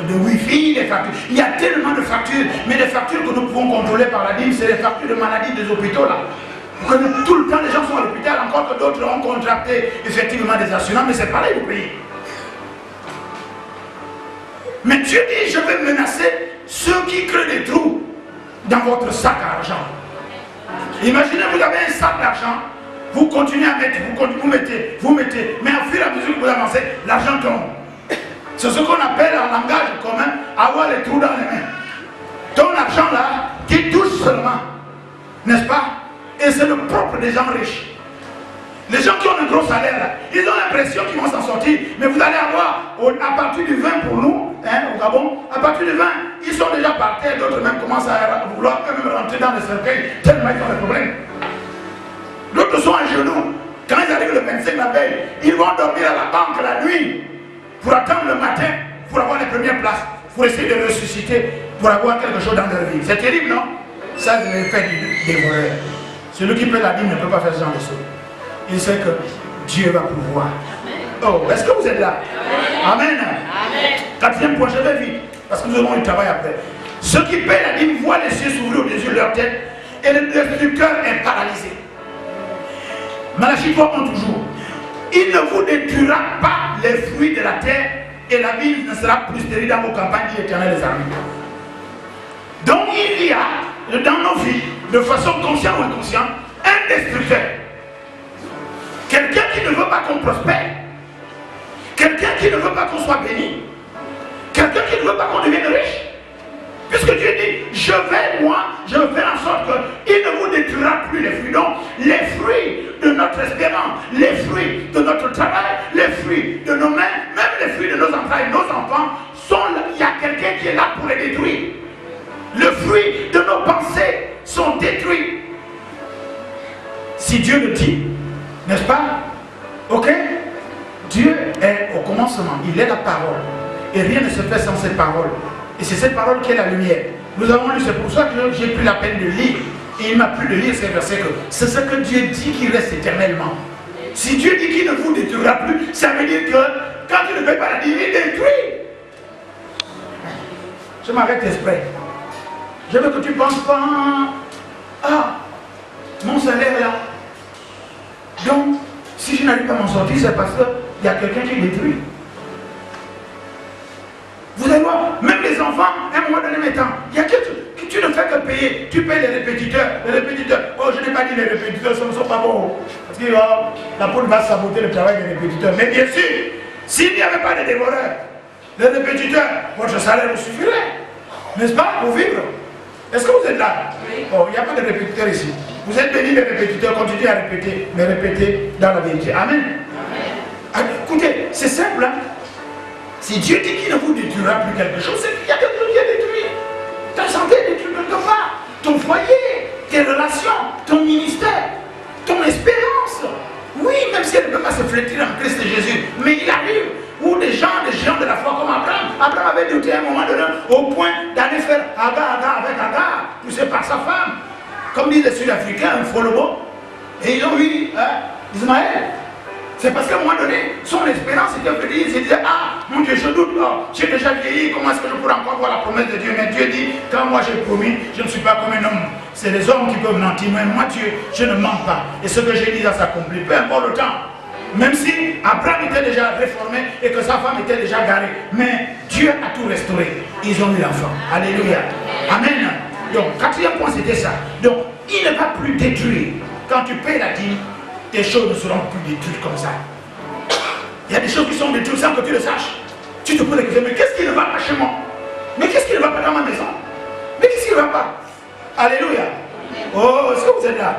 de Wi-Fi, les factures. Il y a tellement de factures, mais les factures que nous pouvons contrôler par la dîme, c'est les factures de maladie des hôpitaux là. Tout le temps, les gens sont à l'hôpital, encore que d'autres ont contracté effectivement des assurances, mais c'est pareil, vous payez. Mais Dieu dit, je vais menacer ceux qui créent des trous dans votre sac à argent. Imaginez, vous avez un sac d'argent, vous continuez à mettre, vous mettez, mais au fur et à mesure que vous avancez, l'argent tombe. C'est ce qu'on appelle en langage commun, avoir les trous dans les mains. Ton argent là, qui touche seulement, n'est-ce pas? Et c'est le propre des gens riches. Les gens qui ont un gros salaire là, ils ont l'impression qu'ils vont s'en sortir, mais vous allez avoir, à partir du 20 pour nous, au Gabon, à partir du 20, ils sont déjà par terre, d'autres même commencent à vouloir eux-mêmes rentrer dans les cercueils, tellement ils ont des problèmes. D'autres sont à genoux. Quand ils arrivent le 25 la veille, ils vont dormir à la banque la nuit pour attendre le matin, pour avoir les premières places, pour essayer de ressusciter, pour avoir quelque chose dans leur vie. C'est terrible, non? Ça, c'est l'effet des voleurs. Celui qui peut la dîme ne peut pas faire ce genre de choses. Il sait que Dieu va pouvoir. Oh, est-ce que vous êtes là? Amen. Amen. Quatrième point, je vais vite, parce que nous aurons du travail après. Ceux qui paient la dîme voient les cieux s'ouvrir au-dessus de leur tête et le cœur est paralysé. Malachie 3 toujours. Il ne vous détruira pas les fruits de la terre et la ville ne sera plus stérile dans vos campagnes, dit l'Éternel des armées. Donc il y a dans nos vies, de façon consciente ou inconsciente, un destructeur. Quelqu'un qui ne veut pas qu'on prospère. Quelqu'un qui ne veut pas qu'on soit béni. Quelqu'un qui ne veut pas qu'on devienne riche. Puisque Dieu dit, je vais faire en sorte qu'il ne vous détruira plus les fruits. Donc, les fruits de notre espérance, les fruits de notre travail, les fruits de nos mains, même les fruits de nos entrailles, nos enfants, il y a quelqu'un qui est là pour les détruire. Le fruit de nos pensées sont détruits. Si Dieu le dit, n'est-ce pas? Ok? Dieu est au commencement, il est la parole. Et rien ne se fait sans cette parole. Et c'est cette parole qui est la lumière. Nous avons lu, c'est pour ça que j'ai pris la peine de lire. Et il m'a plu de lire ces versets que c'est ce que Dieu dit qui reste éternellement. Si Dieu dit qu'il ne vous détruira plus, ça veut dire que quand il ne fait pas la dîme, il détruit. Je m'arrête exprès. Je veux que tu ne penses pas, ah, mon salaire là. Donc, si je n'arrive pas à m'en sortir, c'est parce qu'il y a quelqu'un qui détruit. Vous allez voir, même les enfants, à un moment donné, maintenant, il y a que tu ne fais que payer. Tu payes les répétiteurs. Oh, je n'ai pas dit les répétiteurs, ce ne sont pas bons. Parce que la poule va saboter le travail des répétiteurs. Mais bien sûr, s'il n'y avait pas de dévoreurs, les répétiteurs, votre salaire vous suffirait. N'est-ce pas, pour vivre? Est-ce que vous êtes là? Oh, il n'y a pas de répétiteurs ici. Vous êtes bénis les répétiteurs, continuez à répéter, mais répétez dans la vérité. Amen. Amen. Écoutez, c'est simple, hein? Si Dieu dit qu'il ne vous détruira plus quelque chose, c'est qu'il y a quelque chose qui est détruit. Ta santé est détruite quelque part. Ton foyer, tes relations, ton ministère, ton espérance. Oui, même si elle ne peut pas se flétrir en Christ Jésus, mais il arrive où des gens de la foi comme Abraham. Abraham avait douté à un moment donné au point d'aller faire Agar avec Agar, poussé par sa femme. Comme disent les Sud-Africains, un folobo. Et ils ont eu Ismaël. C'est parce qu'à un moment donné, son espérance était petite. Il se disait, ah, mon Dieu, je doute, j'ai déjà vieilli, comment est-ce que je pourrais encore voir la promesse de Dieu? Mais Dieu dit, quand moi j'ai promis, je ne suis pas comme un homme. C'est les hommes qui peuvent mentir, mais moi Dieu, je ne mens pas. Et ce que j'ai dit, ça s'accomplit, peu importe le temps. Même si Abraham était déjà réformé et que sa femme était déjà garée. Mais Dieu a tout restauré. Ils ont eu l'enfant. Alléluia. Amen. Donc, quatrième point, c'était ça. Donc, il ne va plus détruire. Quand tu payes la dîme, tes choses ne seront plus détruites comme ça. Il y a des choses qui sont détruites sans que tu le saches. Tu te poses la question, mais qu'est-ce qui ne va pas chez moi? Mais qu'est-ce qui ne va pas dans ma maison? Mais qu'est-ce qui ne va pas? Alléluia. Oh, est-ce que vous êtes là?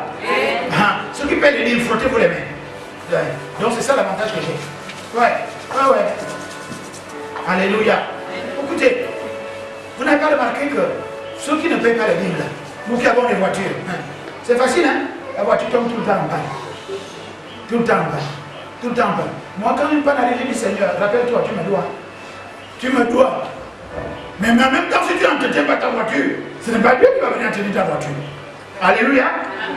Ah, ceux qui payent les dîmes, frottez-vous les mains. Ouais. Donc c'est ça l'avantage que j'ai. Ouais. Alléluia. Écoutez, vous n'avez pas remarqué que ceux qui ne payent pas les dîmes, là, nous qui avons des voitures, c'est facile, hein? La voiture tombe tout le temps en panne. Tout le temps en panne. Tout le temps en panne. Moi, quand une panne arrive, je dis Seigneur, rappelle-toi, tu me dois. Tu me dois. Mais en même temps, si tu n'entretiens pas ta voiture, ce n'est pas Dieu qui va venir entretenir ta voiture. Alléluia.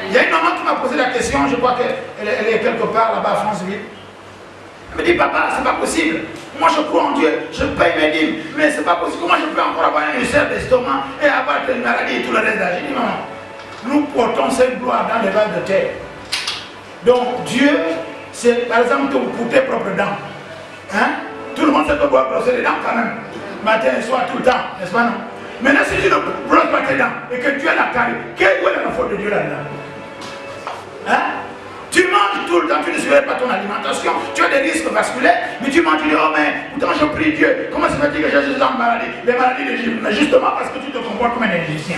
Il y a une maman qui m'a posé la question, je crois qu'elle est quelque part là-bas à Franceville. Elle me dit, papa, c'est pas possible. Moi je crois en Dieu, je paye mes dîmes, mais c'est pas possible. Comment je peux encore avoir un ulcère d'estomac et avoir une maladie et tout le reste là? J'ai dit, maman, nous portons cette gloire dans les vases de terre. Donc Dieu, c'est par exemple pour tes propres dents. Hein? Tout le monde sait que tu dois brosser les dents quand même. Matin et soir, tout le temps, n'est-ce pas non? Maintenant si tu ne brosses pas tes dents et que tu as la carie, quelle est la faute de Dieu là-dedans? Hein? Tu manges tout le temps, tu ne surveilles pas ton alimentation, tu as des risques vasculaires, mais tu manges, tu dis, oh mais pourtant je prie Dieu, comment se fait-il que j'ai ces maladies, les maladies d'Égypte? Mais justement parce que tu te comportes comme un Égyptien.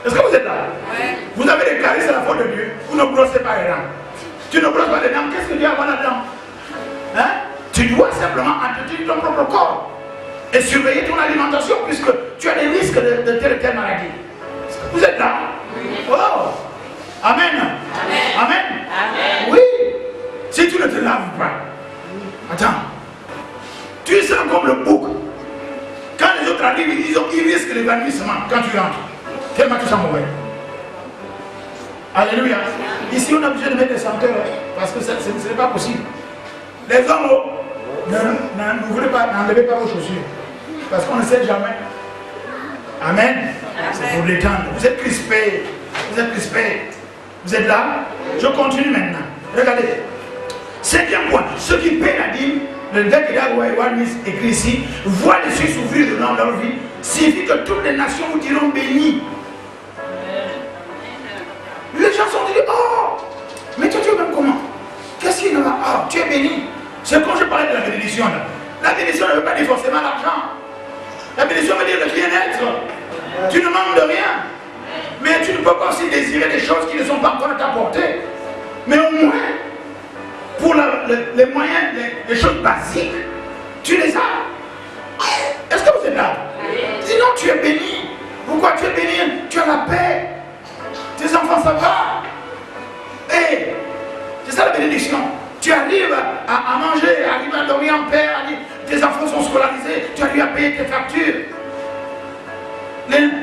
Est-ce que vous êtes là? Ouais. Vous avez des caries, c'est la faute de Dieu. Vous ne brossez pas les dents. Tu ne brosses pas les dents, qu'est-ce que Dieu a là-dedans? Hein? Tu dois simplement entretenir ton propre corps et surveiller ton alimentation puisque tu as des risques de telle et telle maladie. Est-ce que vous êtes là? Oui. Oh! Amen. Amen. Amen. Amen. Oui. Si tu ne te laves pas, attends, tu es comme le bouc. Quand les autres arrivent, ils risquent l'évanouissement quand tu rentres. Tellement tu sens mauvais. Alléluia. Ici, on a besoin de mettre des senteurs parce que ce n'est pas possible. Les hommes, n'ouvrez pas, n'enlevez pas vos chaussures parce qu'on ne sait jamais. Amen. C'est pour l'étendre. Vous êtes crispés. Vous êtes crispés. Vous êtes là? Je continue maintenant. Regardez. Cinquième point. Ceux qui paient la dîme, le verset écrit ici, voient les cieux s'ouvrir dans leur vie, signifie que toutes les nations vous diront bénis. Les gens sont dit, oh, mais toi tu es même comment? Qu'est-ce qu'il y a? Oh, tu es béni. C'est quand je parlais de la bénédiction là. La bénédiction ne veut pas dire forcément l'argent. La bénédiction veut dire le bien-être. Tu ne manques de rien. Mais tu ne peux pas aussi désirer des choses qui ne sont pas encore à ta portée. Mais au moins, pour les moyens, les choses basiques, tu les as. Est-ce que vous êtes là? Sinon tu es béni. Pourquoi tu es béni? Tu as la paix. Tes enfants ça va. Et c'est ça la bénédiction. Tu arrives à manger, arrives à dormir en paix, tes enfants sont scolarisés, tu arrives à payer tes factures.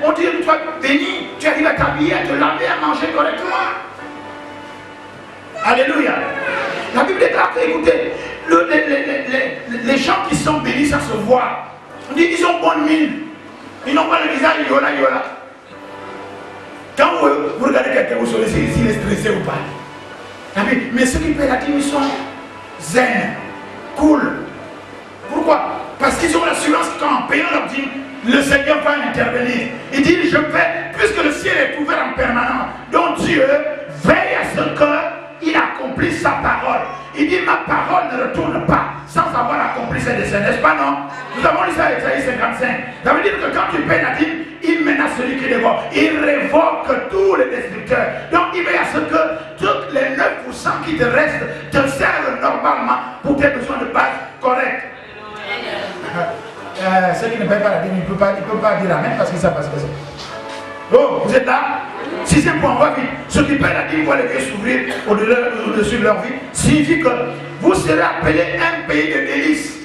On dit que tu es béni, tu arrives à t'habiller, à te laver, à manger correctement. Alléluia. La Bible déclare que, écoutez, les gens qui sont bénis, ça se voit. On dit ils ont bonne mine. Ils n'ont pas le visage yola yola. Quand vous regardez quelqu'un, vous saurez s'il est stressé ou pas. Mais ceux qui paient la dîme, ils sont zen, cool. Pourquoi? Parce qu'ils ont l'assurance qu'en payant leur dîme, le Seigneur va intervenir. Il dit, je paie, puisque le ciel est ouvert en permanence. Donc Dieu veille à ce qu'il accomplisse sa parole. Il dit, ma parole ne retourne pas sans avoir accompli ses desseins, n'est-ce pas non? Nous avons lu ça à Isaïe 55. Ça veut dire que quand tu payes la dîme, il menace celui qui dévore. Il révoque tous les destructeurs. Donc il veille à ce que toutes les 9% qui te restent te servent normalement pour tes besoins de base corrects. Ceux qui ne payent pas la dîme, ils ne peuvent pas dire amen parce qu'ils savent pas ce que c'est. Oh, vous êtes là? Sixième point, on va vite. Ceux qui paient la dîme voient les yeux s'ouvrir au-dessus de leur vie. Signifie que vous serez appelé un pays de délices.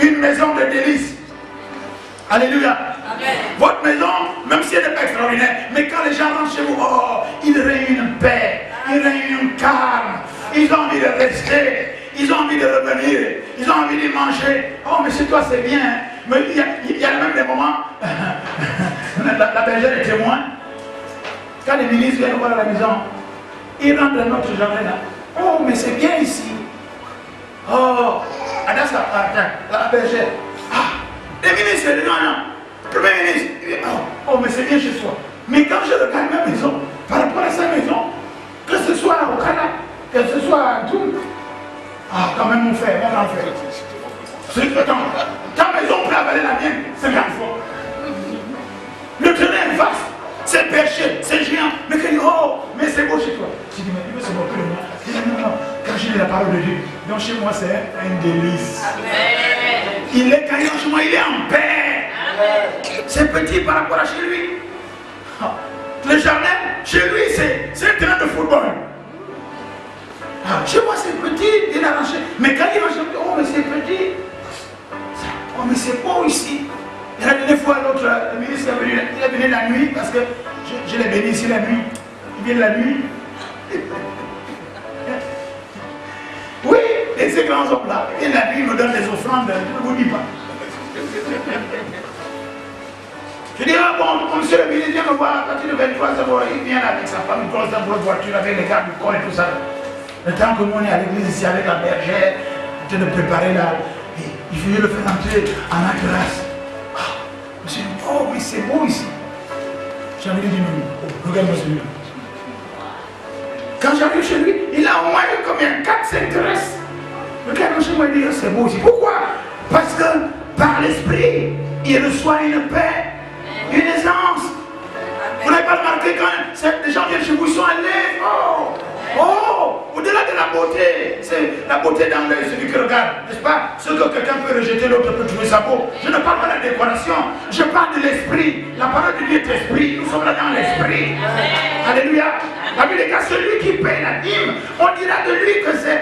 Une maison de délices. Alléluia. Amen. Votre maison, même si elle n'est pas extraordinaire, mais quand les gens rentrent chez vous, oh, ils règnent une paix, ils règnent une calme, ils ont envie de rester, ils ont envie de revenir, ils ont envie de manger. Oh, mais chez toi c'est bien. Mais il y a même des moments, la bergère est témoin. Quand les ministres viennent voir la maison, ils rentrent dans notre jardin là. Oh, mais c'est bien ici. Oh, la bergère. Ah, les ministres, non. Premier ministre, oh mais c'est bien chez soi. Mais quand je regarde ma maison, par rapport à sa maison, que ce soit au Canada, que ce soit à tout, ah quand même mon frère, mon grand frère. Ta maison peut avaler la mienne 50 fois. Le terrain est vaste, c'est perché, c'est géant. Mais qu'il dit, oh, mais c'est beau chez toi. Je dis, mais il veut se moquer de moi. Je dis, non, non, quand j'ai la parole de Dieu, donc chez moi c'est un délice. Amen. Il est caillant chez moi, il est en paix. C'est petit par rapport à chez lui. Le jardin, chez lui, c'est un terrain de football. Chez moi c'est petit, il est arraché. Mais quand il va chez moi, oh, mais c'est petit. Oh, mais c'est beau ici. Il a donné fois l'autre, le ministre il est venu la nuit parce que je l'ai béni ici la nuit. Il vient la nuit. Oui, et ces grands hommes-là, il vient la nuit, il me donne des offrandes, je ne vous dis pas. Je dis, ah bon, monsieur le ministre vient me voir à partir de 23 heures, il vient avec sa femme, il croise dans votre voiture avec les gardes du corps et tout ça. Le temps que nous on est à l'église ici avec la bergère, en train de préparer là. Il voulait le faire entrer en la terrasse. Je me suis dit, oh, mais c'est beau ici. J'ai envie de dire, non, regarde-moi celui-là. Quand j'arrive chez lui, il a au moins combien 4-5 terrasses. Regarde-moi chez moi, il dit, oh, c'est beau ici. Pourquoi? Parce que par l'esprit, il reçoit une paix, une aisance. Vous n'avez pas remarqué quand les gens viennent chez vous, ils sont à l'aise. Oh! Oh, au-delà de la beauté, c'est la beauté dans l'œil, celui qui regarde, n'est-ce pas? Ce que quelqu'un peut rejeter, l'autre peut trouver ça beau. Je ne parle pas de la décoration, je parle de l'esprit. La parole de Dieu est esprit, nous sommes là dans l'esprit. Alléluia. La Bible dit qu'à celui qui paie la dîme, on dira de lui que c'est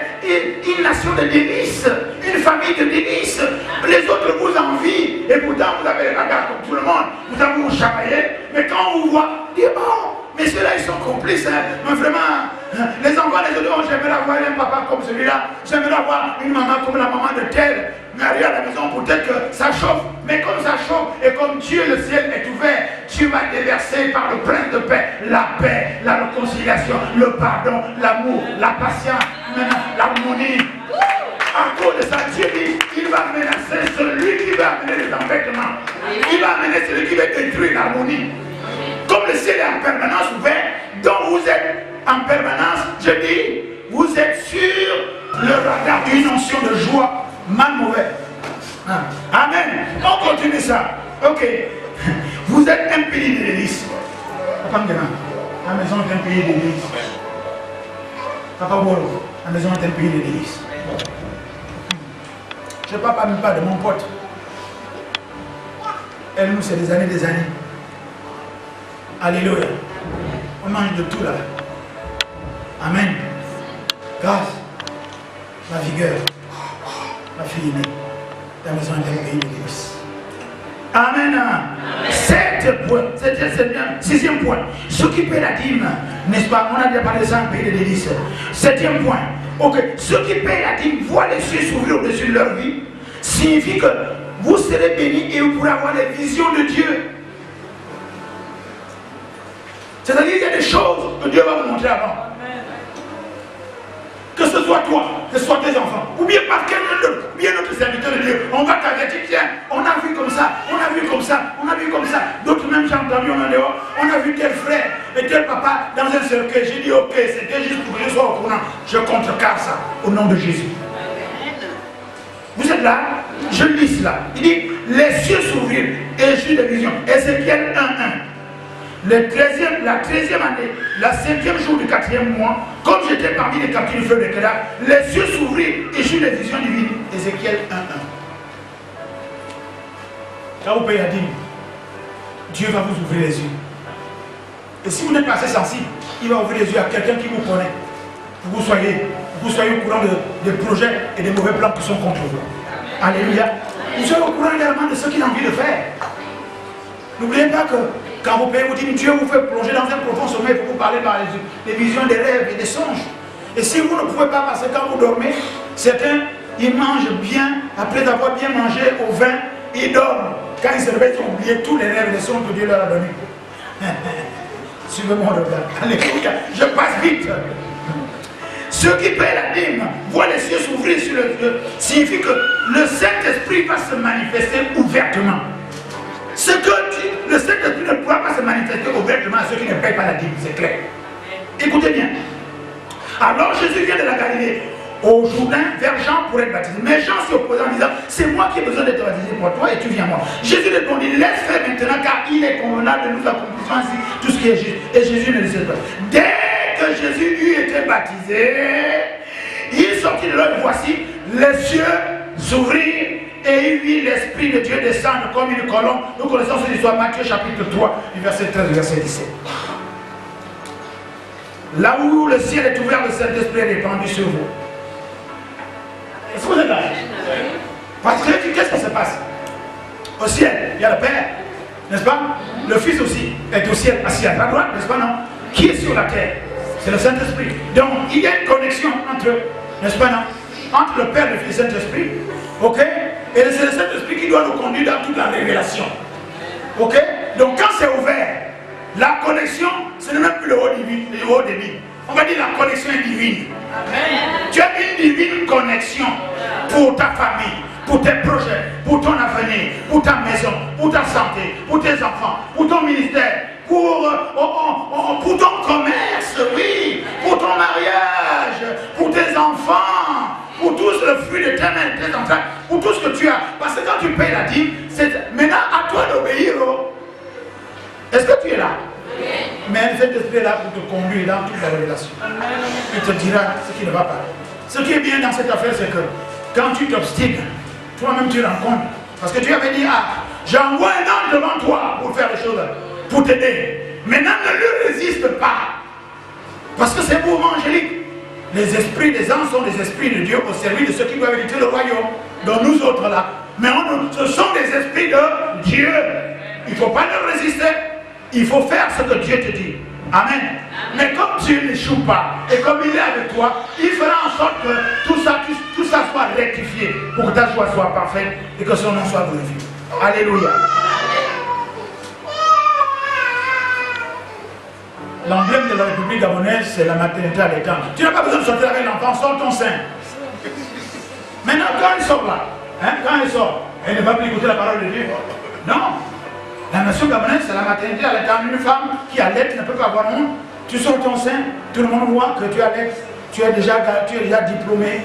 une nation de délices, une famille de délices. Les autres vous envient, et pourtant vous avez les regards comme tout le monde, vous avez vous chamaillez, mais quand on vous voit, dites oh, mais ceux-là ils sont complices, hein. Mais vraiment, les enfants les autres, oh, j'aimerais avoir un papa comme celui-là, j'aimerais avoir une maman comme la maman de tel. Mais arrive à la maison, peut-être que ça chauffe, mais comme ça chauffe, et comme Dieu, le ciel est ouvert, Dieu va déverser par le prince de paix, la réconciliation, le pardon, l'amour, la patience, l'harmonie. À cause de ça, Dieu dit, il va menacer celui qui va amener les embêtements. Il va amener celui qui va détruire l'harmonie. Comme le ciel est en permanence ouvert, donc vous êtes en permanence, je dis, vous êtes sur le radar d'une onction de joie, mal mauvais. Amen. On continue ça. Ok. Vous êtes un pays de délices. Papa me demande, la maison est un pays de délices. Papa Bolo, la maison est un pays de délices. Je ne parle même pas de mon pote. Elle, nous, c'est des années, des années. Alléluia. On mange de tout là. Amen. Grâce, la vigueur, la fille aînée. Ta maison est un pays de délices. Amen. 7 points. C'est bien. 6e point. Ceux qui paient la dîme, n'est-ce pas? On a déjà parlé de ça, un pays de délices. 7e point. Ok. Ceux qui paient la dîme voient les cieux s'ouvrir au-dessus de leur vie. Signifie que vous serez bénis et vous pourrez avoir des visions de Dieu. C'est-à-dire qu'il y a des choses que Dieu va vous montrer avant. Que ce soit toi, que ce soit tes enfants, ou bien par quelqu'un d'autre, ou bien notre serviteur de Dieu, on va t'avertir, tiens, on a vu comme ça, on a vu comme ça, on a vu comme ça. D'autres même, j'ai entendu, on a vu tel frère et tel papa dans un cercueil. J'ai dit, ok, c'était juste pour que je sois au courant. Je contrecarre ça, au nom de Jésus. Vous êtes là? Je lis cela. Il dit, les cieux s'ouvrirent et j'ai des visions. Ézéchiel 1:1. La 13e année, la 5e jour du 4e mois, comme j'étais parmi les captifs du feu de Kéda, les cieux s'ouvrirent et j'eus des visions divines. Ézéchiel 1:1. Quand vous payez la dîme, Dieu va vous ouvrir les yeux. Et si vous n'êtes pas assez sensible, il va ouvrir les yeux à quelqu'un qui vous connaît. Pour que vous soyez au courant des projets et des mauvais plans qui sont contre vous. Alléluia. Vous soyez au courant également de ce qu'il a envie de faire. N'oubliez pas que quand vous payez vous dites, Dieu vous fait plonger dans un profond sommeil pour vous parler par les visions, des rêves et des songes. Et si vous ne pouvez pas, parce que quand vous dormez, certains, ils mangent bien, après avoir bien mangé au vin, ils dorment. Quand ils se réveillent, ils ont oublié tous les rêves et les songes que Dieu leur a donnés. Suivez mon regard. Alléluia. Je passe vite. Ceux qui paient la dîme voient les cieux s'ouvrir sur le Dieu. Signifie que le Saint-Esprit va se manifester ouvertement. Ce que le Saint-Esprit ne pourra pas réservé ouvertement à ceux qui ne payent pas la dîme, c'est clair. Écoutez bien. Alors Jésus vient de la Galilée au Jourdain vers Jean pour être baptisé. Mais Jean s'y opposait en disant, c'est moi qui ai besoin d'être baptisé pour toi et tu viens à moi. Jésus répondit, laisse faire maintenant car il est convenable de nous accomplir ainsi tout ce qui est juste. Et Jésus ne le sait pas. Dès que Jésus eut été baptisé, il sortit de là et voici les cieux s'ouvrirent et il vit l'Esprit de Dieu descendre comme une colombe. Nous connaissons cette histoire, Matthieu chapitre 3, du verset 13 au verset 17. Là où le ciel est ouvert, le Saint-Esprit est répandu sur vous. Est-ce que vous êtes là? Parce que qu'est-ce qui se passe? Au ciel, il y a le Père, n'est-ce pas? Le Fils aussi est au ciel, assis à la droite, n'est-ce pas, non? Qui est sur la terre? C'est le Saint-Esprit. Donc, il y a une connexion entre eux, n'est-ce pas, non? Entre le Père, le Fils et le Saint-Esprit, ok? Et c'est le Saint-Esprit qui doit nous conduire dans toute la révélation, ok? Donc, quand c'est ouvert, la connexion, ce n'est même plus le haut débit. On va dire la connexion est divine. Amen. Tu as une divine connexion pour ta famille, pour tes projets, pour ton avenir, pour ta maison, pour ta santé, pour tes enfants, pour ton ministère, pour ton commerce, oui, pour ton mariage, pour tes enfants, pour tout le fruit de tes mains, tes entrailles, pour tout ce que tu as. Parce que quand tu payes la dîme, c'est maintenant à toi d'obéir. Est-ce que tu es là? Oui. Mais cet esprit est là pour te conduire dans toute la révélation. Il te dira ce qui ne va pas. Ce qui est bien dans cette affaire, c'est que quand tu t'obstines, toi-même tu rencontres. Parce que tu avais dit, ah, j'envoie un ange devant toi pour faire les choses, pour t'aider. Maintenant, ne lui résiste pas. Parce que c'est mouvement angélique. Les esprits des anges sont des esprits de Dieu au service de ceux qui doivent hériter le royaume. Donc nous autres là. Mais ce sont des esprits de Dieu. Il ne faut pas leur résister. Il faut faire ce que Dieu te dit. Amen. Mais comme Dieu n'échoue pas, et comme il est avec toi, il fera en sorte que tout ça soit rectifié pour que ta joie soit parfaite et que son nom soit glorifié. Alléluia. L'emblème de la République gabonaise, c'est la maternité allaitante. Tu n'as pas besoin de sortir avec l'enfant, sors ton sein. Maintenant, quand il sort là, quand il sort, elle ne va plus écouter la parole de Dieu. Non. La nation gabonaise, c'est la maternité allaitante. Une femme qui allaite ne peut pas avoir honte. Tu sors ton sein, tout le monde voit que tu allaites. Tu es déjà diplômé,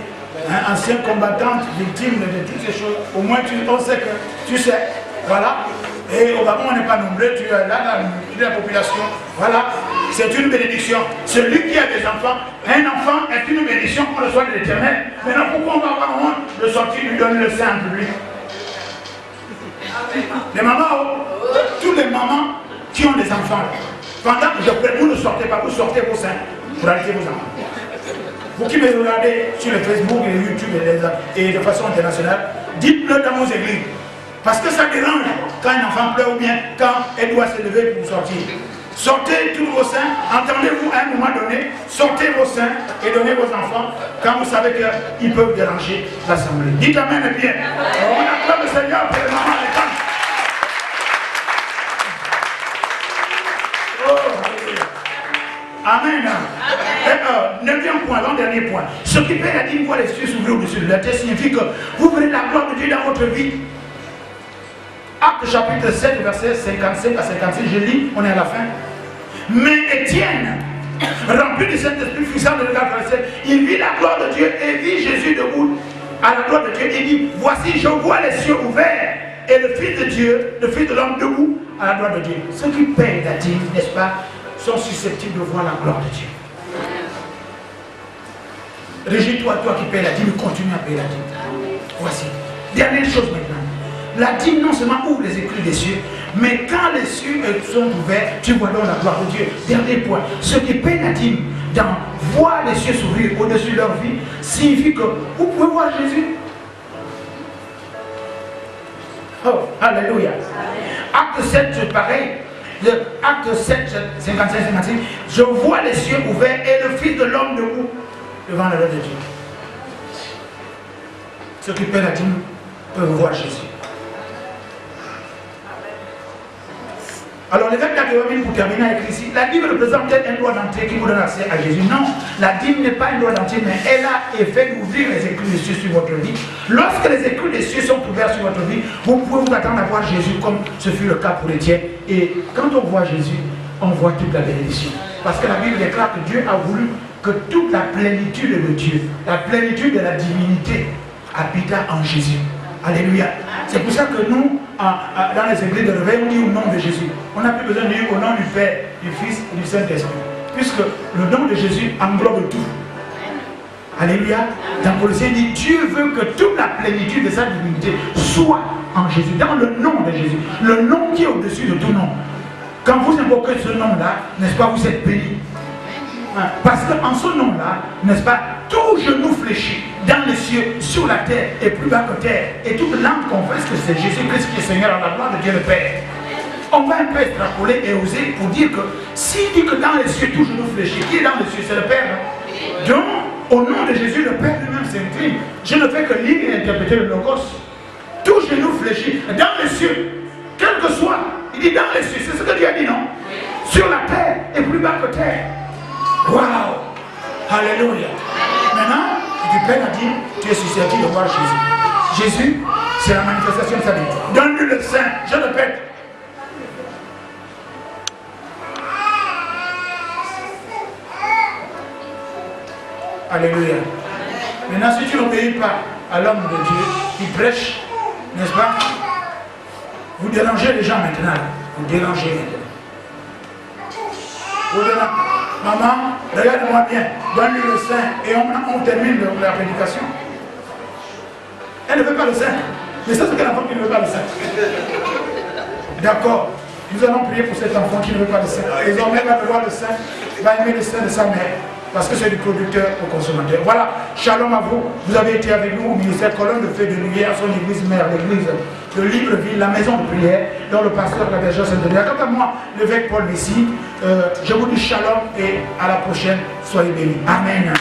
ancien combattante, victime de toutes ces choses. Au moins, on sait que tu sais. Voilà. Et au Gabon, on n'est pas nombreux. Tu es là dans la population. Voilà. C'est une bénédiction. Celui qui a des enfants, un enfant est une bénédiction qu'on reçoit de l'Éternel. Maintenant, pourquoi on va avoir honte de sortir lui donner le sein en public? Les mamans, tous les mamans qui ont des enfants, pendant que je prie, vous ne sortez pas, vous sortez vos seins pour allaiter vos enfants. Vous qui me regardez sur le Facebook et YouTube et de façon internationale, dites-le dans vos églises. Parce que ça dérange quand un enfant pleure ou bien quand elle doit se lever pour sortir. Sortez tous vos seins, entendez-vous à un moment donné, sortez vos seins et donnez vos enfants quand vous savez qu'ils peuvent déranger l'assemblée. Dites amen et bien. On acclame le Seigneur pour les mamans et les femmes. Oh, amen. Neuvième point, l'an-dernier point. Ce qui paie la dîme voit les cieux s'ouvrir au-dessus de la terre signifie que vous verrez la gloire de Dieu dans votre vie. Acte chapitre 7, verset 55 à 56, je lis, on est à la fin. Mais Étienne, rempli du Saint-Esprit, fixant le regard vers le ciel, il vit la gloire de Dieu et vit Jésus debout à la gloire de Dieu. Il dit, voici, je vois les cieux ouverts et le Fils de Dieu, le Fils de l'homme debout à la gloire de Dieu. Ceux qui payent la dîme, n'est-ce pas, sont susceptibles de voir la gloire de Dieu. Régis-toi, toi qui payes la dîme, continue à payer la dîme. Voici. Dernière chose maintenant. La dîme non seulement ouvre les écluses des cieux, mais quand les cieux sont ouverts, tu vois donc la gloire de Dieu. Dernier point. Ceux qui paient la dîme, voient les cieux s'ouvrir au-dessus de leur vie, signifie que vous pouvez voir Jésus. Oh, alléluia. Acte 7, c'est pareil. Acte 7, 55-56. Je vois les cieux ouverts et le Fils de l'homme debout devant la loi de Dieu. Ceux qui paient la dîme peuvent voir Jésus. Alors, les gars qui pour terminer avec ici, la dîme représente un droit d'entrée qui vous donne accès à Jésus. Non, la dîme n'est pas un droit d'entrée, mais elle a effet d'ouvrir les écluses des cieux sur votre vie. Lorsque les écluses des cieux sont ouvertes sur votre vie, vous pouvez vous attendre à voir Jésus comme ce fut le cas pour Étienne. Et quand on voit Jésus, on voit toute la bénédiction. Parce que la Bible déclare que Dieu a voulu que toute la plénitude de Dieu, la plénitude de la divinité habita en Jésus. Alléluia. C'est pour ça que nous, dans les églises de réveil, on dit au nom de Jésus. On n'a plus besoin de dire au nom du Père, du Fils et du Saint-Esprit. Puisque le nom de Jésus englobe tout. Alléluia. Dans Colossiens, il dit Dieu veut que toute la plénitude de sa divinité soit en Jésus, dans le nom de Jésus. Le nom qui est au-dessus de tout nom. Quand vous invoquez ce nom-là, n'est-ce pas, vous êtes bénis. Parce qu'en ce nom-là, n'est-ce pas, tout genou fléchit dans les cieux, sur la terre et plus bas que terre. Et toute langue confesse que c'est Jésus-Christ qui est Seigneur en la gloire de Dieu le Père. On va un peu extrapoler et oser pour dire que s'il dit que dans les cieux tout genou fléchit, qui est dans les cieux, c'est le Père. Donc, au nom de Jésus, le Père lui-même s'incline. Je ne fais que lire et interpréter le logos. Tout genou fléchit dans les cieux, quel que soit. Il dit dans les cieux, c'est ce que Dieu a dit, non? Sur la terre et plus bas que terre. Waouh! Alléluia! Maintenant, tu peux la dire, tu es susceptible de voir Jésus. Jésus, c'est la manifestation de sa vie. Donne-lui le sein, je répète. Alléluia. Maintenant, si tu n'obéis pas à l'homme de Dieu qui prêche, n'est-ce pas? Vous dérangez les gens maintenant. Vous dérangez maintenant. Vous dérangez. Maman, regarde-moi bien, donne-lui le sein et on termine la prédication. Elle ne veut pas le sein. Mais c'est ce qu'elle enfant qui ne veut pas le sein. D'accord. Nous allons prier pour cet enfant qui ne veut pas le sein. Désormais, il va devoir le sein, va aimer le sein de sa mère. Parce que c'est du producteur au consommateur. Voilà, shalom à vous. Vous avez été avec nous au ministère Colonne de Feu de Lumière, son église mère, l'église de Libreville, la maison de prière, dont le pasteur de la Bergère Saint-Denis. Quant à moi, l'évêque Paul Messi, je vous dis shalom et à la prochaine. Soyez bénis. Amen.